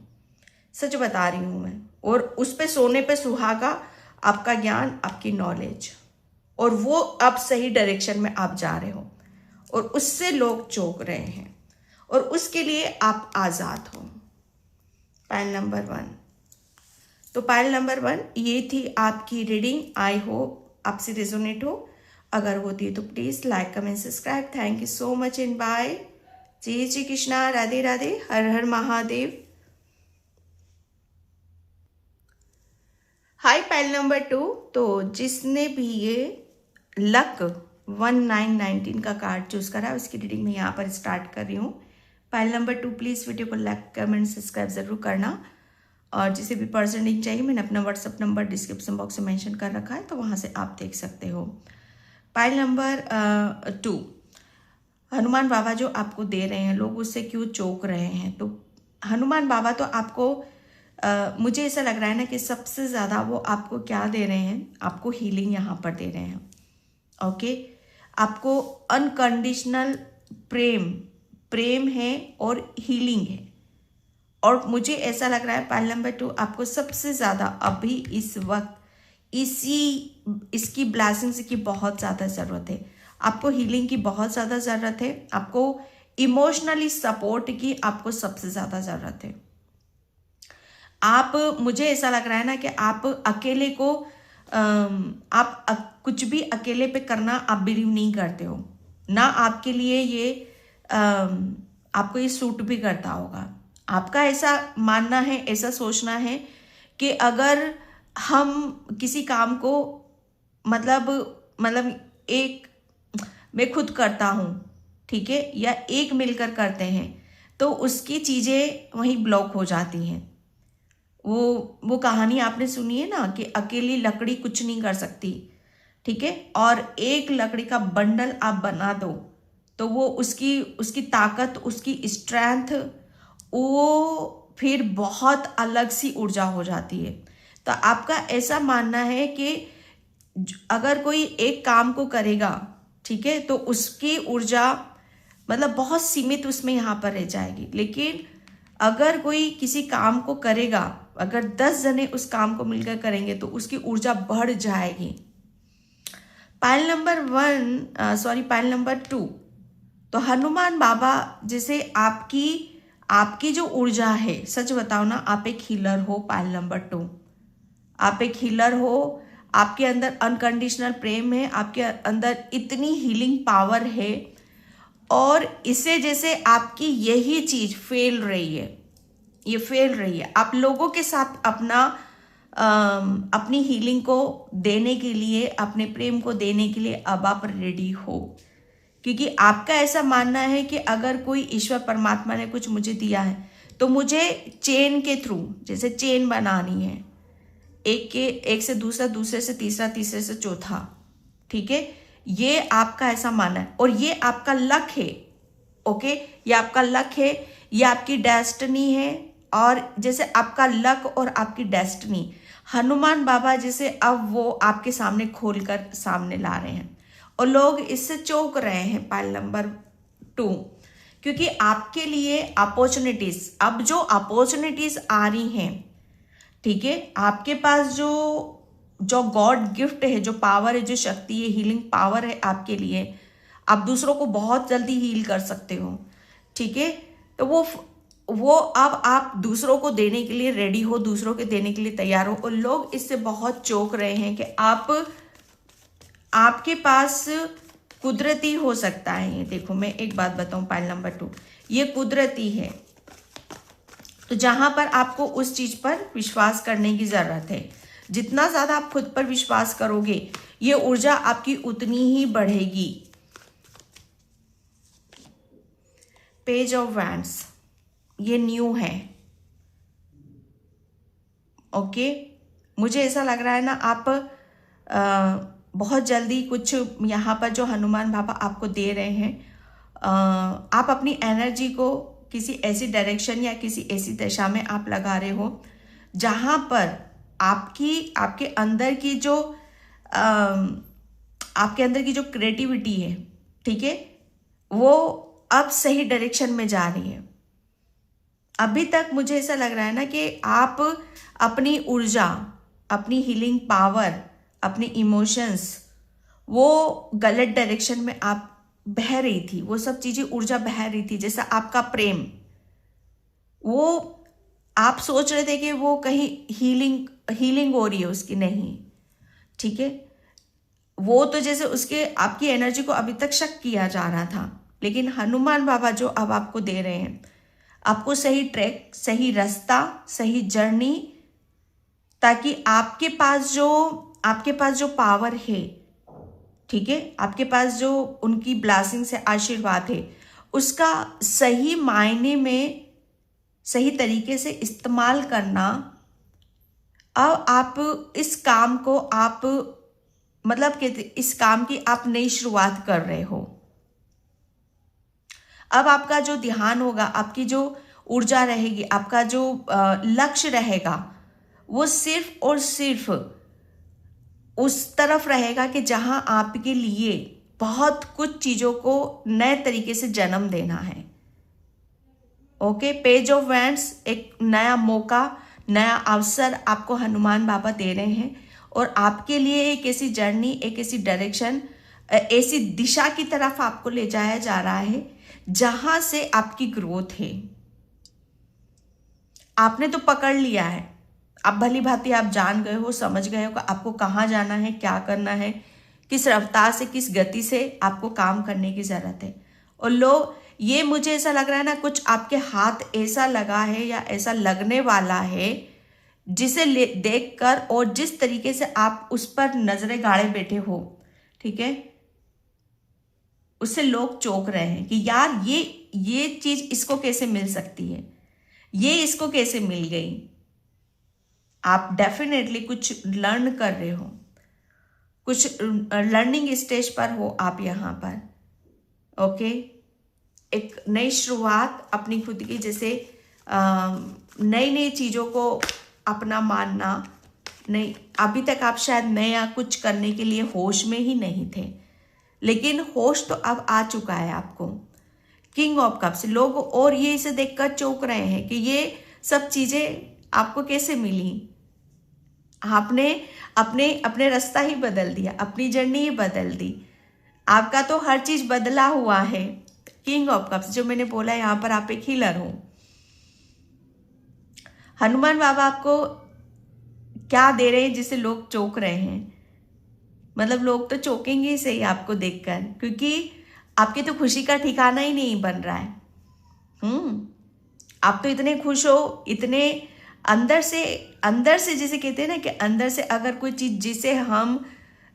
सच बता रही हूं मैं। और उस पे सोने पे सुहागा आपका ज्ञान, आपकी नॉलेज, और वो अब सही डायरेक्शन में आप जा रहे हो, और उससे लोग चौंक रहे हैं, और उसके लिए आप आज़ाद हो। पायल नंबर 1। तो पायल नंबर 1 ये थी आपकी रीडिंग। आई होप आपसे रेजोनेट हो। अगर होती है तो please like, comment, subscribe. Thank you so much and bye. जय श्री कृष्णा, राधे राधे, हर हर महादेव। Hi Payal number 2। तो जिसने भी ये लक 1919 का कार्ड चूज करा, उसकी रीडिंग मैं यहाँ पर स्टार्ट कर रही हूँ। पायल नंबर 2 प्लीज़ वीडियो को लाइक, कमेंट, सब्सक्राइब ज़रूर करना। और जिसे भी पर्सनल लिंक चाहिए, मैंने अपना व्हाट्सअप नंबर डिस्क्रिप्शन बॉक्स में मेंशन कर रखा है, तो वहाँ से आप देख सकते हो। पायल नंबर 2, हनुमान बाबा जो आपको दे रहे हैं, लोग उससे क्यों चौंक रहे हैं? तो हनुमान बाबा तो आपको मुझे ऐसा लग रहा है ना कि सबसे ज़्यादा वो आपको क्या दे रहे हैं, आपको हीलिंग यहाँ पर दे रहे हैं, ओके। आपको अनकंडीशनल प्रेम है और हीलिंग है। और मुझे ऐसा लग रहा है पायल नंबर 2 आपको सबसे ज़्यादा अभी इस वक्त इसकी ब्लेसिंग्स की बहुत ज़्यादा ज़रूरत है। आपको हीलिंग की बहुत ज़्यादा ज़रूरत है, आपको इमोशनली सपोर्ट की आपको सबसे ज़्यादा ज़रूरत है। मुझे ऐसा लग रहा है ना कि आप अकेले को आप कुछ भी अकेले पे करना आप बिलीव नहीं करते हो ना, आपके लिए ये आपको ये सूट भी करता होगा। आपका ऐसा मानना है, ऐसा सोचना है कि अगर हम किसी काम को मतलब एक मैं खुद करता हूँ, ठीक है, या एक मिलकर करते हैं, तो उसकी चीज़ें वहीं ब्लॉक हो जाती हैं। वो कहानी आपने सुनी है ना कि अकेली लकड़ी कुछ नहीं कर सकती, ठीक है, और एक लकड़ी का बंडल आप बना दो तो वो उसकी ताकत, उसकी स्ट्रेंथ, वो फिर बहुत अलग सी ऊर्जा हो जाती है। तो आपका ऐसा मानना है कि अगर कोई एक काम को करेगा, ठीक है, तो उसकी ऊर्जा मतलब बहुत सीमित उसमें यहाँ पर रह जाएगी। लेकिन अगर कोई किसी काम को करेगा, अगर 10 जने उस काम को मिलकर करेंगे तो उसकी ऊर्जा बढ़ जाएगी। पायल नंबर 2, तो हनुमान बाबा जैसे आपकी जो ऊर्जा है, सच बताओ ना, आप एक हीलर हो। पायल नंबर 2, आप एक हीलर हो, आपके अंदर अनकंडीशनल प्रेम है, आपके अंदर इतनी हीलिंग पावर है, और इससे जैसे आपकी यही चीज फेल रही है, आप लोगों के साथ अपनी हीलिंग को देने के लिए, अपने प्रेम को देने के लिए अब आप रेडी हो, क्योंकि आपका ऐसा मानना है कि अगर कोई ईश्वर परमात्मा ने कुछ मुझे दिया है तो मुझे चेन के थ्रू, जैसे चेन बनानी है, एक से दूसरा, दूसरे से तीसरा, तीसरे से चौथा, ठीक है, ये आपका ऐसा मानना है, और ये आपका लक है, ओके, ये आपका लक है, ये आपकी डेस्टिनी है। और जैसे आपका लक और आपकी डेस्टिनी हनुमान बाबा जैसे अब वो आपके सामने खोलकर सामने ला रहे हैं, और लोग इससे चौंक रहे हैं। पायल नंबर 2, क्योंकि आपके लिए अपॉर्चुनिटीज, अब जो अपॉर्चुनिटीज आ रही हैं, ठीक है। आपके पास जो जो गॉड गिफ्ट है, जो पावर है, जो शक्ति है, हीलिंग पावर है आपके लिए, आप दूसरों को बहुत जल्दी हील कर सकते हो। ठीक है। तो वो अब आप दूसरों को देने के लिए रेडी हो, दूसरों के देने के लिए तैयार हो। और लोग इससे बहुत चौंक रहे हैं कि आपके पास कुदरती हो सकता है ये। देखो मैं एक बात बताऊं, पाइल नंबर 2, ये कुदरती है। तो जहां पर आपको उस चीज पर विश्वास करने की जरूरत है, जितना ज्यादा आप खुद पर विश्वास करोगे ये ऊर्जा आपकी उतनी ही बढ़ेगी। पेज ऑफ वैंड्स, ये न्यू है। ओके, मुझे ऐसा लग रहा है ना, आप बहुत जल्दी कुछ यहाँ पर जो हनुमान बाबा आपको दे रहे हैं, आप अपनी एनर्जी को किसी ऐसी डायरेक्शन या किसी ऐसी दिशा में आप लगा रहे हो जहाँ पर आपके अंदर की जो आपके अंदर की जो क्रिएटिविटी है, ठीक है, वो अब सही डायरेक्शन में जा रही है। अभी तक मुझे ऐसा लग रहा है ना कि आप अपनी ऊर्जा, अपनी हीलिंग पावर, अपने इमोशंस, वो गलत डायरेक्शन में आप बह रही थी, वो सब चीजें ऊर्जा बह रही थी। जैसा आपका प्रेम, वो आप सोच रहे थे कि वो कहीं हीलिंग हो रही है उसकी, नहीं, ठीक है। वो तो जैसे उसके आपकी एनर्जी को अभी तक शक किया जा रहा था, लेकिन हनुमान बाबा जो अब आपको दे रहे हैं, आपको सही ट्रैक, सही रास्ता, सही जर्नी, ताकि आपके पास जो पावर है, ठीक है, आपके पास जो उनकी ब्लेसिंग से आशीर्वाद है, उसका सही मायने में, सही तरीके से इस्तेमाल करना। अब आप इस काम को आप मतलब कहते, इस काम की आप नई शुरुआत कर रहे हो। अब आपका जो ध्यान होगा, आपकी जो ऊर्जा रहेगी, आपका जो लक्ष्य रहेगा, वो सिर्फ और सिर्फ उस तरफ रहेगा कि जहां आपके लिए बहुत कुछ चीजों को नए तरीके से जन्म देना है। ओके, पेज ऑफ वैंड्स, एक नया मौका, नया अवसर आपको हनुमान बाबा दे रहे हैं, और आपके लिए एक ऐसी जर्नी, एक ऐसी डायरेक्शन, ऐसी दिशा की तरफ आपको ले जाया जा रहा है जहां से आपकी ग्रोथ है। आपने तो पकड़ लिया है, आप भली भांति आप जान गए हो, समझ गए हो कि आपको कहाँ जाना है, क्या करना है, किस रफ्तार से, किस गति से आपको काम करने की जरूरत है। और लोग, ये मुझे ऐसा लग रहा है ना, कुछ आपके हाथ ऐसा लगा है या ऐसा लगने वाला है जिसे देखकर और जिस तरीके से आप उस पर नजरें गाड़े बैठे हो, ठीक है, उससे लोग चौंक रहे हैं कि यार ये चीज इसको कैसे मिल सकती है, ये इसको कैसे मिल गई। आप डेफिनेटली कुछ लर्न कर रहे हो, कुछ लर्निंग स्टेज पर हो आप यहाँ पर। ओके, एक नई शुरुआत अपनी खुद की, जैसे नई नई चीज़ों को अपना मानना। नहीं, अभी तक आप शायद नया कुछ करने के लिए होश में ही नहीं थे, लेकिन होश तो अब आ चुका है आपको। किंग ऑफ कप्स, लोग और ये इसे देखकर चौंक रहे हैं कि ये सब चीज़ें आपको कैसे मिली। आपने अपने रास्ता ही बदल दिया, अपनी जर्नी ही बदल दी, आपका तो हर चीज बदला हुआ है। किंग ऑफ कप्स, जो मैंने बोला यहाँ पर आप एक हीलर हो। हनुमान बाबा आपको क्या दे रहे हैं जिसे लोग चौंक रहे हैं, मतलब लोग तो चौंकेंगे ही सही आपको देखकर, क्योंकि आपकी तो खुशी का ठिकाना ही नहीं बन रहा है। आप तो इतने खुश हो, इतने अंदर से जिसे कहते हैं ना कि अंदर से अगर कोई चीज जिसे हम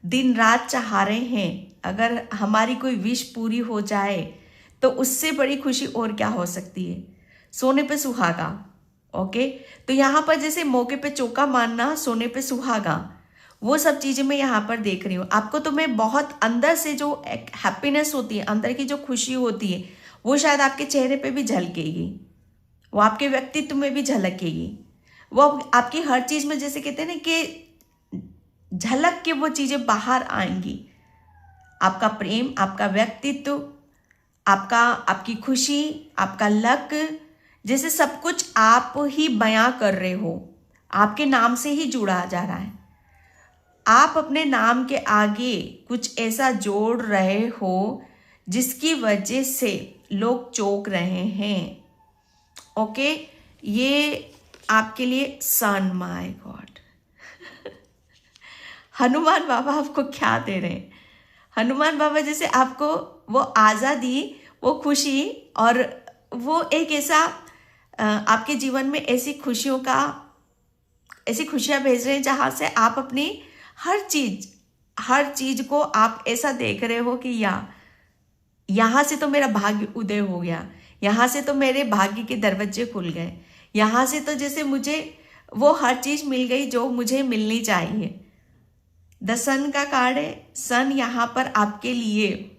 दिन रात चाह रहे हैं, अगर हमारी कोई विश पूरी हो जाए तो उससे बड़ी खुशी और क्या हो सकती है। सोने पे सुहागा। ओके, तो यहाँ पर जैसे मौके पे चौका मारना, सोने पे सुहागा, वो सब चीजें मैं यहाँ पर देख रही हूँ। आपको तो मैं बहुत अंदर से जो एक हैप्पीनेस होती है, अंदर की जो खुशी होती है, वो शायद आपके चेहरे पे भी झलकेगी, वो आपके व्यक्तित्व में भी झलकेगी, वो आपकी हर चीज में जैसे कहते हैं ना कि झलक के वो चीजें बाहर आएंगी। आपका प्रेम, आपका व्यक्तित्व, आपकी खुशी, आपका लक, जैसे सब कुछ आप ही बयां कर रहे हो, आपके नाम से ही जुड़ा जा रहा है। आप अपने नाम के आगे कुछ ऐसा जोड़ रहे हो जिसकी वजह से लोग चौंक रहे हैं। ओके, ये आपके लिए सन, माय गॉड। हनुमान बाबा आपको क्या दे रहे हैं? हनुमान बाबा जैसे आपको वो आज़ादी, वो खुशी और वो एक ऐसा आपके जीवन में ऐसी खुशियां भेज रहे हैं जहां से आप अपनी हर चीज को आप ऐसा देख रहे हो कि यहाँ से तो मेरा भाग्य उदय हो गया, यहाँ से तो मेरे भाग्य के दरवाजे खुल गए, यहाँ से तो जैसे मुझे वो हर चीज मिल गई जो मुझे मिलनी चाहिए। द सन का कार्ड है। सन यहाँ पर आपके लिए,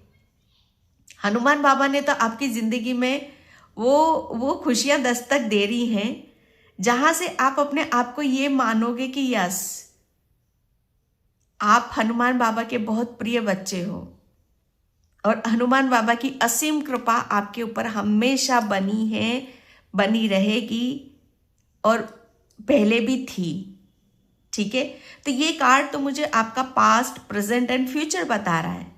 हनुमान बाबा ने तो आपकी जिंदगी में वो खुशियां दस्तक दे रही हैं जहां से आप अपने आप को ये मानोगे कि यस, आप हनुमान बाबा के बहुत प्रिय बच्चे हो और हनुमान बाबा की असीम कृपा आपके ऊपर हमेशा बनी है, बनी रहेगी और पहले भी थी। ठीक है, तो ये कार्ड तो मुझे आपका पास्ट, प्रेजेंट एंड फ्यूचर बता रहा है।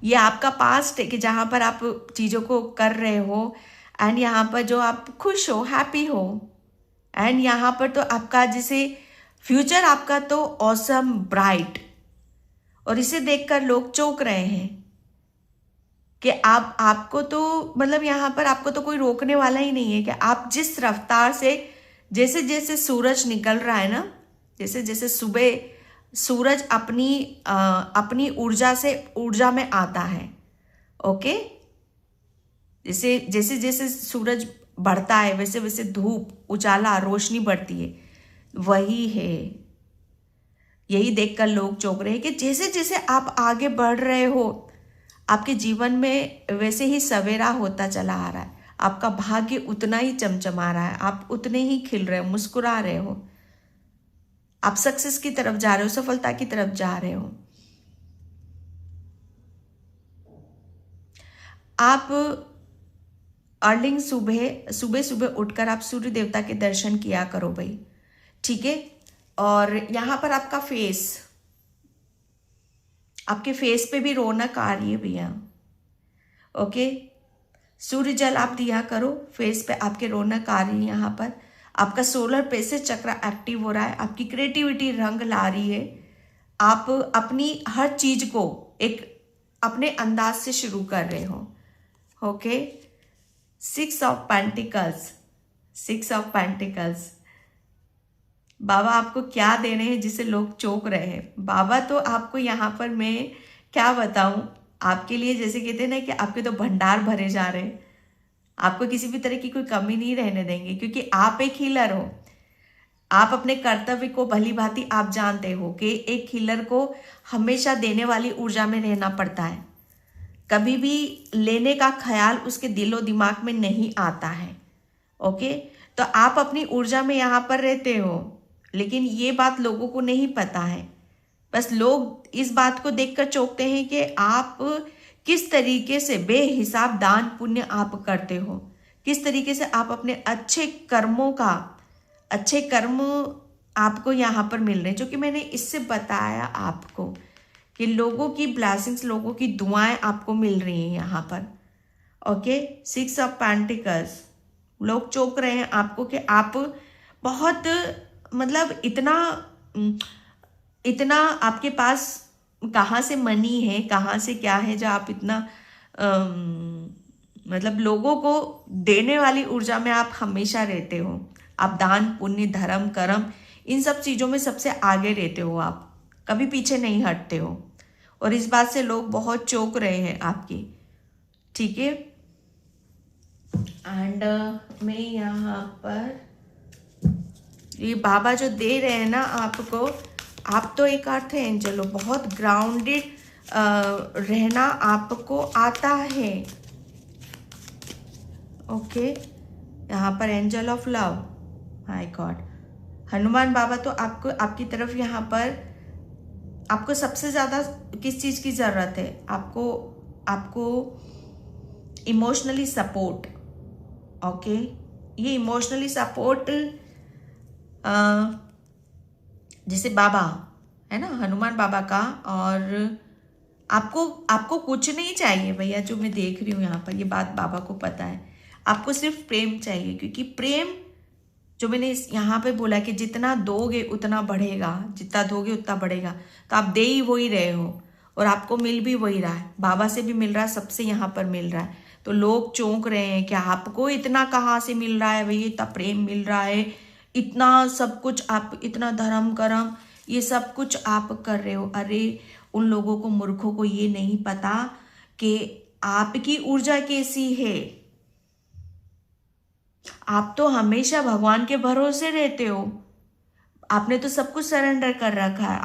ये आपका पास्ट है कि जहां पर आप चीजों को कर रहे हो एंड यहाँ पर जो आप खुश हो, हैप्पी हो, एंड यहाँ पर तो आपका जैसे फ्यूचर आपका तो ऑसम, ब्राइट, और इसे देखकर लोग चौंक रहे हैं कि आपको तो मतलब यहाँ पर आपको तो कोई रोकने वाला ही नहीं है कि आप जिस रफ्तार से, जैसे जैसे सूरज निकल रहा है ना, जैसे जैसे सुबह सूरज अपनी ऊर्जा में आता है। ओके, जैसे जैसे सूरज बढ़ता है वैसे वैसे धूप, उजाला, रोशनी बढ़ती है, वही है। यही देखकर लोग चौंक रहे हैं कि जैसे जैसे आप आगे बढ़ रहे हो आपके जीवन में वैसे ही सवेरा होता चला आ रहा है, आपका भाग्य उतना ही चमचमा रहा है, आप उतने ही खिल रहे हो, मुस्कुरा रहे हो, आप सक्सेस की तरफ जा रहे हो, सफलता की तरफ जा रहे हो। आप अर्लिंग सुबह उठकर आप सूर्य देवता के दर्शन किया करो भाई। ठीक है, और यहां पर आपके फेस पे भी रौनक आ रही है भैया। ओके, सूर्य जल आप दिया करो, फेस पे आपके रौनक आ रही है। यहाँ पर आपका सोलर प्लेक्सस चक्र एक्टिव हो रहा है, आपकी क्रिएटिविटी रंग ला रही है, आप अपनी हर चीज को एक अपने अंदाज से शुरू कर रहे हो। ओके, 6 ऑफ पेंटिकल्स, बाबा आपको क्या दे रहे हैं जिसे लोग चौंक रहे हैं? बाबा तो आपको यहाँ पर मैं क्या बताऊं, आपके लिए जैसे कहते हैं ना कि आपके तो भंडार भरे जा रहे हैं, आपको किसी भी तरह की कोई कमी नहीं रहने देंगे, क्योंकि आप एक हीलर हो। आप अपने कर्तव्य को भली भांति आप जानते हो कि एक हीलर को हमेशा देने वाली ऊर्जा में रहना पड़ता है, कभी भी लेने का ख्याल उसके दिलो दिमाग में नहीं आता है। ओके, तो आप अपनी ऊर्जा में यहाँ पर रहते हो, लेकिन ये बात लोगों को नहीं पता है। बस लोग इस बात को देखकर चौंकते हैं कि आप किस तरीके से बेहिसाब दान पुण्य आप करते हो, किस तरीके से आप अपने अच्छे कर्म आपको यहाँ पर मिल रहे हैं। जो कि मैंने इससे बताया आपको कि लोगों की ब्लेसिंग्स, लोगों की दुआएं आपको मिल रही हैं यहाँ पर। ओके, 6 ऑफ पेंटिकल्स, लोग चौंक रहे हैं आपको कि आप बहुत मतलब इतना आपके पास कहाँ से मनी है, कहाँ से क्या है जो आप इतना मतलब लोगों को देने वाली ऊर्जा में आप हमेशा रहते हो। आप दान पुण्य, धर्म, कर्म, इन सब चीज़ों में सबसे आगे रहते हो, आप कभी पीछे नहीं हटते हो, और इस बात से लोग बहुत चौंक रहे हैं आपकी। ठीक है, एंड मैं यहाँ पर ये बाबा जो दे रहे हैं ना आपको, आप तो एक अर्थ एंजल हो, बहुत ग्राउंडेड रहना आपको आता है। ओके, यहाँ पर angel of love, my God, Hanuman Baba तो आपको आपकी तरफ यहाँ पर आपको सबसे ज़्यादा किस चीज़ की ज़रूरत है? आपको इमोशनली सपोर्ट। ओके, ये इमोशनली सपोर्ट, जैसे बाबा है ना, हनुमान बाबा का, और आपको कुछ नहीं चाहिए भैया, जो मैं देख रही हूँ यहाँ पर, ये बात बाबा को पता है। आपको सिर्फ प्रेम चाहिए, क्योंकि प्रेम जो मैंने यहाँ पे बोला कि जितना दोगे उतना बढ़ेगा, जितना दोगे उतना बढ़ेगा, तो आप दे ही वही रहे हो और आपको मिल भी वही रहा है। बाबा से भी मिल रहा है, सबसे यहाँ पर मिल रहा है। तो लोग चौंक रहे हैं कि आपको इतना कहाँ से मिल रहा है भैया, इतना प्रेम मिल रहा है, इतना सब कुछ, आप इतना धर्म कर्म ये सब कुछ आप कर रहे हो। अरे उन लोगों को, मूर्खों को ये नहीं पता कि आपकी ऊर्जा कैसी है। आप तो हमेशा भगवान के भरोसे रहते हो, आपने तो सब कुछ सरेंडर कर रखा है।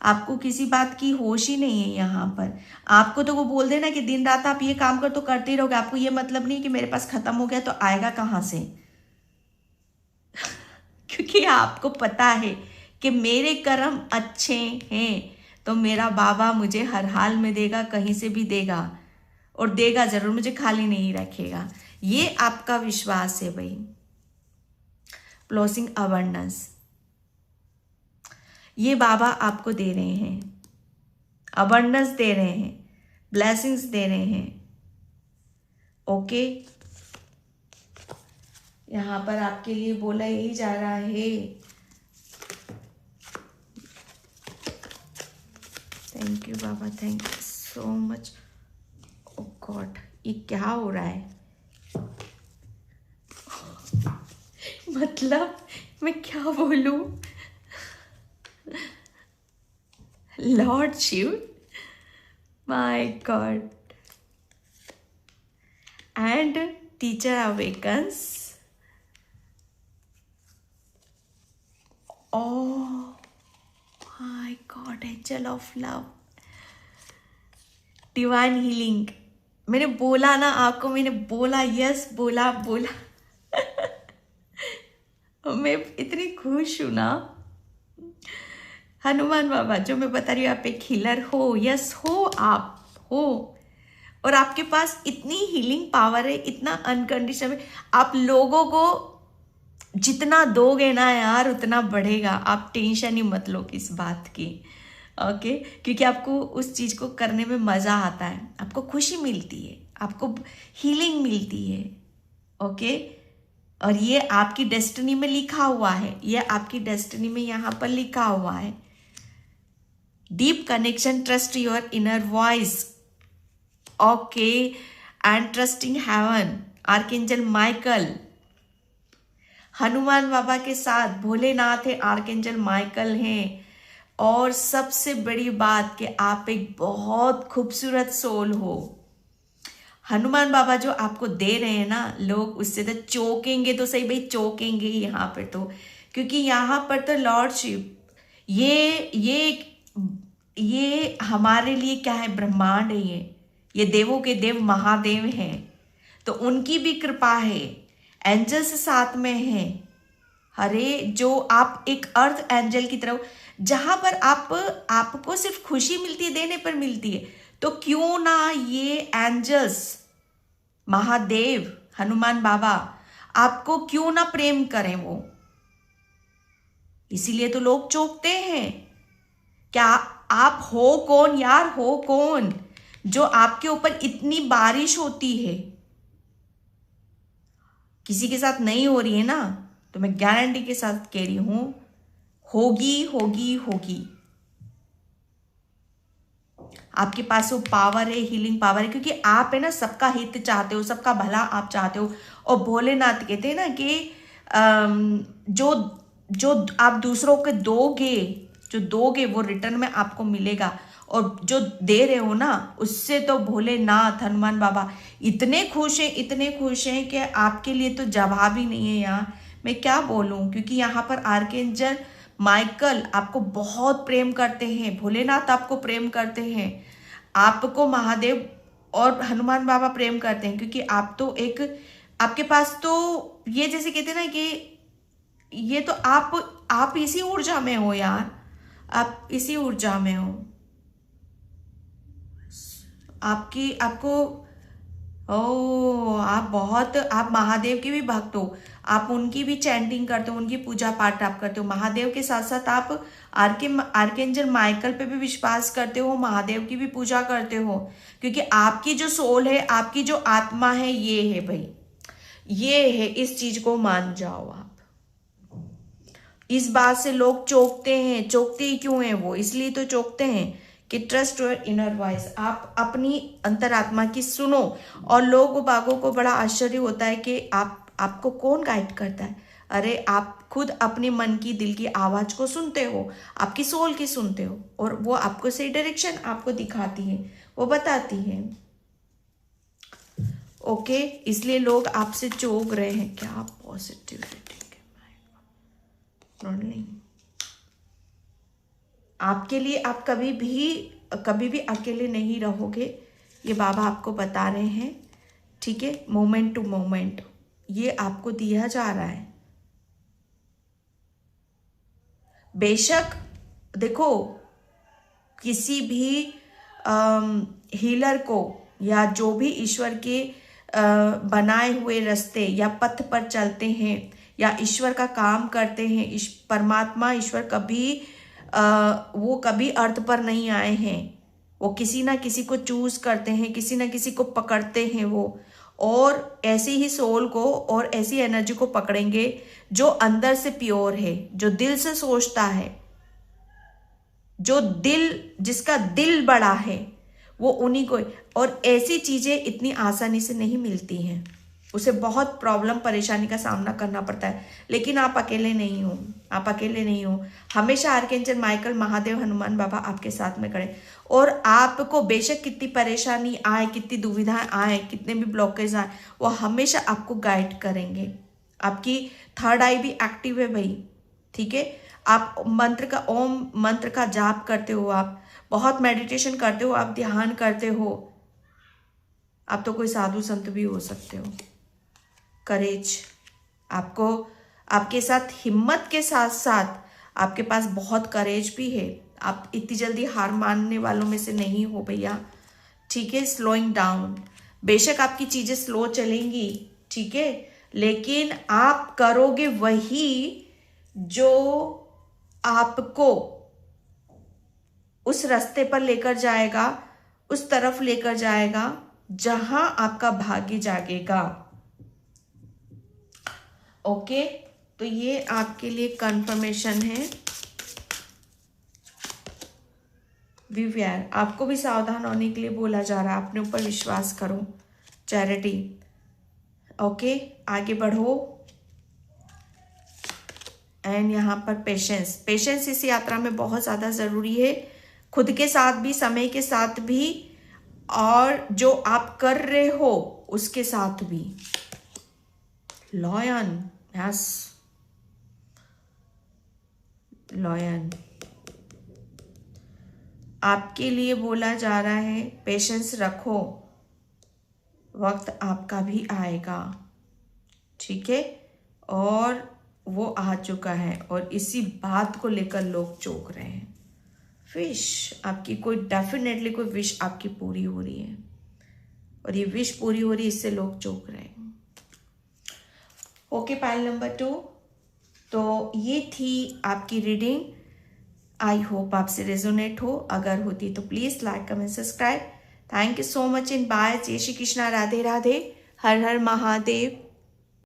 आपको किसी बात की होश ही नहीं है यहाँ पर। आपको तो वो बोल देना कि दिन रात आप ये काम कर तो करते ही रहोगे, आपको ये मतलब नहीं कि मेरे पास खत्म हो गया तो आएगा कहाँ से। क्योंकि आपको पता है कि मेरे कर्म अच्छे हैं तो मेरा बाबा मुझे हर हाल में देगा, कहीं से भी देगा, और देगा जरूर, मुझे खाली नहीं रखेगा। ये आपका विश्वास है भाई। ब्लेसिंग अबंडेंस ये बाबा आपको दे रहे हैं, अबंडेंस दे रहे हैं, ब्लेसिंग्स दे रहे हैं। ओके, यहाँ पर आपके लिए बोला यही जा रहा है। थैंक यू बाबा, thank you so much. Oh God, ये क्या हो रहा है? मतलब मैं क्या बोलूं? Lord Shiva, my God, and teacher awakens. Oh my God, angel of love, divine healing. मैंने बोला ना आपको, मैंने बोला, यस बोला। मैं इतनी खुश हूं ना। हनुमान बाबा, जो मैं बता रही हूँ, आप एक हीलर हो, यस हो, आप हो, और आपके पास इतनी हीलिंग पावर है, इतना अनकंडीशनल। आप लोगों को जितना दोगे ना यार उतना बढ़ेगा। आप टेंशन ही मत लो इस बात की, ओके? क्योंकि आपको उस चीज़ को करने में मज़ा आता है, आपको खुशी मिलती है, आपको हीलिंग मिलती है, ओके? और ये आपकी डेस्टिनी में लिखा हुआ है, ये आपकी डेस्टिनी में यहाँ पर लिखा हुआ है। Deep connection, trust your inner voice, okay, and trusting heaven, archangel Michael, Hanuman Baba के साथ भोलेनाथ है, आर्कएंजल माइकल हैं। और सबसे बड़ी बात कि आप एक बहुत खूबसूरत सोल हो। हनुमान बाबा जो आपको दे रहे हैं ना, लोग उससे तो चौंकेंगे, तो सही भाई, चौंकेंगे यहाँ पर तो, क्योंकि यहाँ पर तो लॉर्डशिप, ये हमारे लिए क्या है, ब्रह्मांड है, ये देवों के देव महादेव हैं, तो उनकी भी कृपा है, एंजल्स साथ में हैं। अरे जो आप एक अर्थ एंजल की तरह, जहां पर आपको सिर्फ खुशी मिलती है, देने पर मिलती है, तो क्यों ना ये एंजल्स, महादेव, हनुमान बाबा आपको क्यों ना प्रेम करें वो। इसीलिए तो लोग चौंकते हैं। क्या आप हो कौन यार, हो कौन जो आपके ऊपर इतनी बारिश होती है? किसी के साथ नहीं हो रही है ना, तो मैं गारंटी के साथ कह रही हूं, होगी होगी होगी। आपके पास वो पावर है, हीलिंग पावर है, क्योंकि आप है ना सबका हित चाहते हो, सबका भला आप चाहते हो। और भोलेनाथ कहते हैं ना कि जो आप दूसरों को दोगे वो रिटर्न में आपको मिलेगा, और जो दे रहे हो ना उससे तो भोलेनाथ, हनुमान बाबा इतने खुश हैं कि आपके लिए तो जवाब ही नहीं है यार, मैं क्या बोलूं। क्योंकि यहाँ पर आर्कएंजल माइकल आपको बहुत प्रेम करते हैं, भोलेनाथ आपको प्रेम करते हैं, आपको महादेव और हनुमान बाबा प्रेम करते हैं, क्योंकि आप तो एक, आपके पास तो ये जैसे कहते हैं ना कि ये तो आप इसी ऊर्जा में हो यार, आप इसी ऊर्जा में हो। आपको ओ, आप महादेव के भी भक्त हो, आप उनकी भी चैंटिंग करते हो, उनकी पूजा पाठ आप करते हो। महादेव के साथ साथ आप आर्केंजल माइकल पे भी विश्वास करते हो, महादेव की भी पूजा करते हो, क्योंकि आपकी जो सोल है, आपकी जो आत्मा है, ये है भाई, ये है। इस चीज को मान जाओ आप। इस बात से लोग चौंकते हैं। चौंकते ही क्यों हैं वो? इसलिए तो चौंकते हैं कि ट्रस्ट योर इनर वॉइस, आप अपनी अंतरात्मा की सुनो। और लोगों बागों को बड़ा आश्चर्य होता है कि आपको कौन गाइड करता है। अरे आप खुद अपने मन की, दिल की आवाज को सुनते हो, आपकी सोल की सुनते हो, और वो आपको सही डायरेक्शन आपको दिखाती है, वो बताती है। ओके, इसलिए लोग आपसे चौंक रहे हैं। क्या पॉजिटिविटी के नहीं, आपके लिए आप कभी भी अकेले नहीं रहोगे, ये बाबा आपको बता रहे हैं। ठीक है, मोमेंट टू मोमेंट ये आपको दिया जा रहा है। बेशक देखो, किसी भी हीलर को या जो भी ईश्वर के बनाए हुए रास्ते या पथ पर चलते हैं या ईश्वर का काम करते हैं, परमात्मा ईश्वर कभी वो कभी अर्थ पर नहीं आए हैं। वो किसी ना किसी को चूज करते हैं, किसी ना किसी को पकड़ते हैं वो, और ऐसी ही सोल को और ऐसी एनर्जी को पकड़ेंगे जो अंदर से प्योर है, जो दिल से सोचता है, जिसका दिल बड़ा है, वो उन्हीं को। और ऐसी चीजें इतनी आसानी से नहीं मिलती हैं, उसे बहुत प्रॉब्लम परेशानी का सामना करना पड़ता है। लेकिन आप अकेले नहीं हो, आप अकेले नहीं हो। हमेशा आर्कएंजल माइकल, महादेव, हनुमान बाबा आपके साथ में खड़े। और आपको बेशक कितनी परेशानी आए, कितनी दुविधाएं आए, कितने भी ब्लॉकेज आए, वो हमेशा आपको गाइड करेंगे। आपकी थर्ड आई भी एक्टिव है भाई। ठीक है, आप ओम मंत्र का जाप करते हो, आप बहुत मेडिटेशन करते हो, आप ध्यान करते हो, आप तो कोई साधु संत भी हो सकते हो। करेज आपको, आपके साथ हिम्मत के साथ साथ आपके पास बहुत करेज भी है। आप इतनी जल्दी हार मानने वालों में से नहीं हो भैया। ठीक है, स्लोइंग डाउन, बेशक आपकी चीजें स्लो चलेंगी, ठीक है, लेकिन आप करोगे वही जो आपको उस रास्ते पर लेकर जाएगा, उस तरफ लेकर जाएगा जहां आपका भाग्य जागेगा। ओके, तो ये आपके लिए कंफर्मेशन है। विव्यार, आपको भी सावधान होने के लिए बोला जा रहा है, अपने ऊपर विश्वास करो। चैरिटी, ओके, आगे बढ़ो। एंड यहाँ पर पेशेंस, पेशेंस इस यात्रा में बहुत ज़्यादा ज़रूरी है, खुद के साथ भी, समय के साथ भी, और जो आप कर रहे हो उसके साथ भी। लॉयन, यस, लॉयन, आपके लिए बोला जा रहा है पेशेंस रखो, वक्त आपका भी आएगा। ठीक है, और वो आ चुका है, और इसी बात को लेकर लोग चौंक रहे हैं। विश आपकी कोई, डेफिनेटली कोई विश आपकी पूरी हो रही है, और ये विश पूरी हो रही है, इससे लोग चौंक रहे हैं। ओके, पाइल नंबर 2, तो ये थी आपकी रीडिंग। आई होप आपसे रेजोनेट हो, अगर होती तो please like, comment, subscribe. Thank you so much in by. जय श्री कृष्णा, राधे राधे, हर हर महादेव।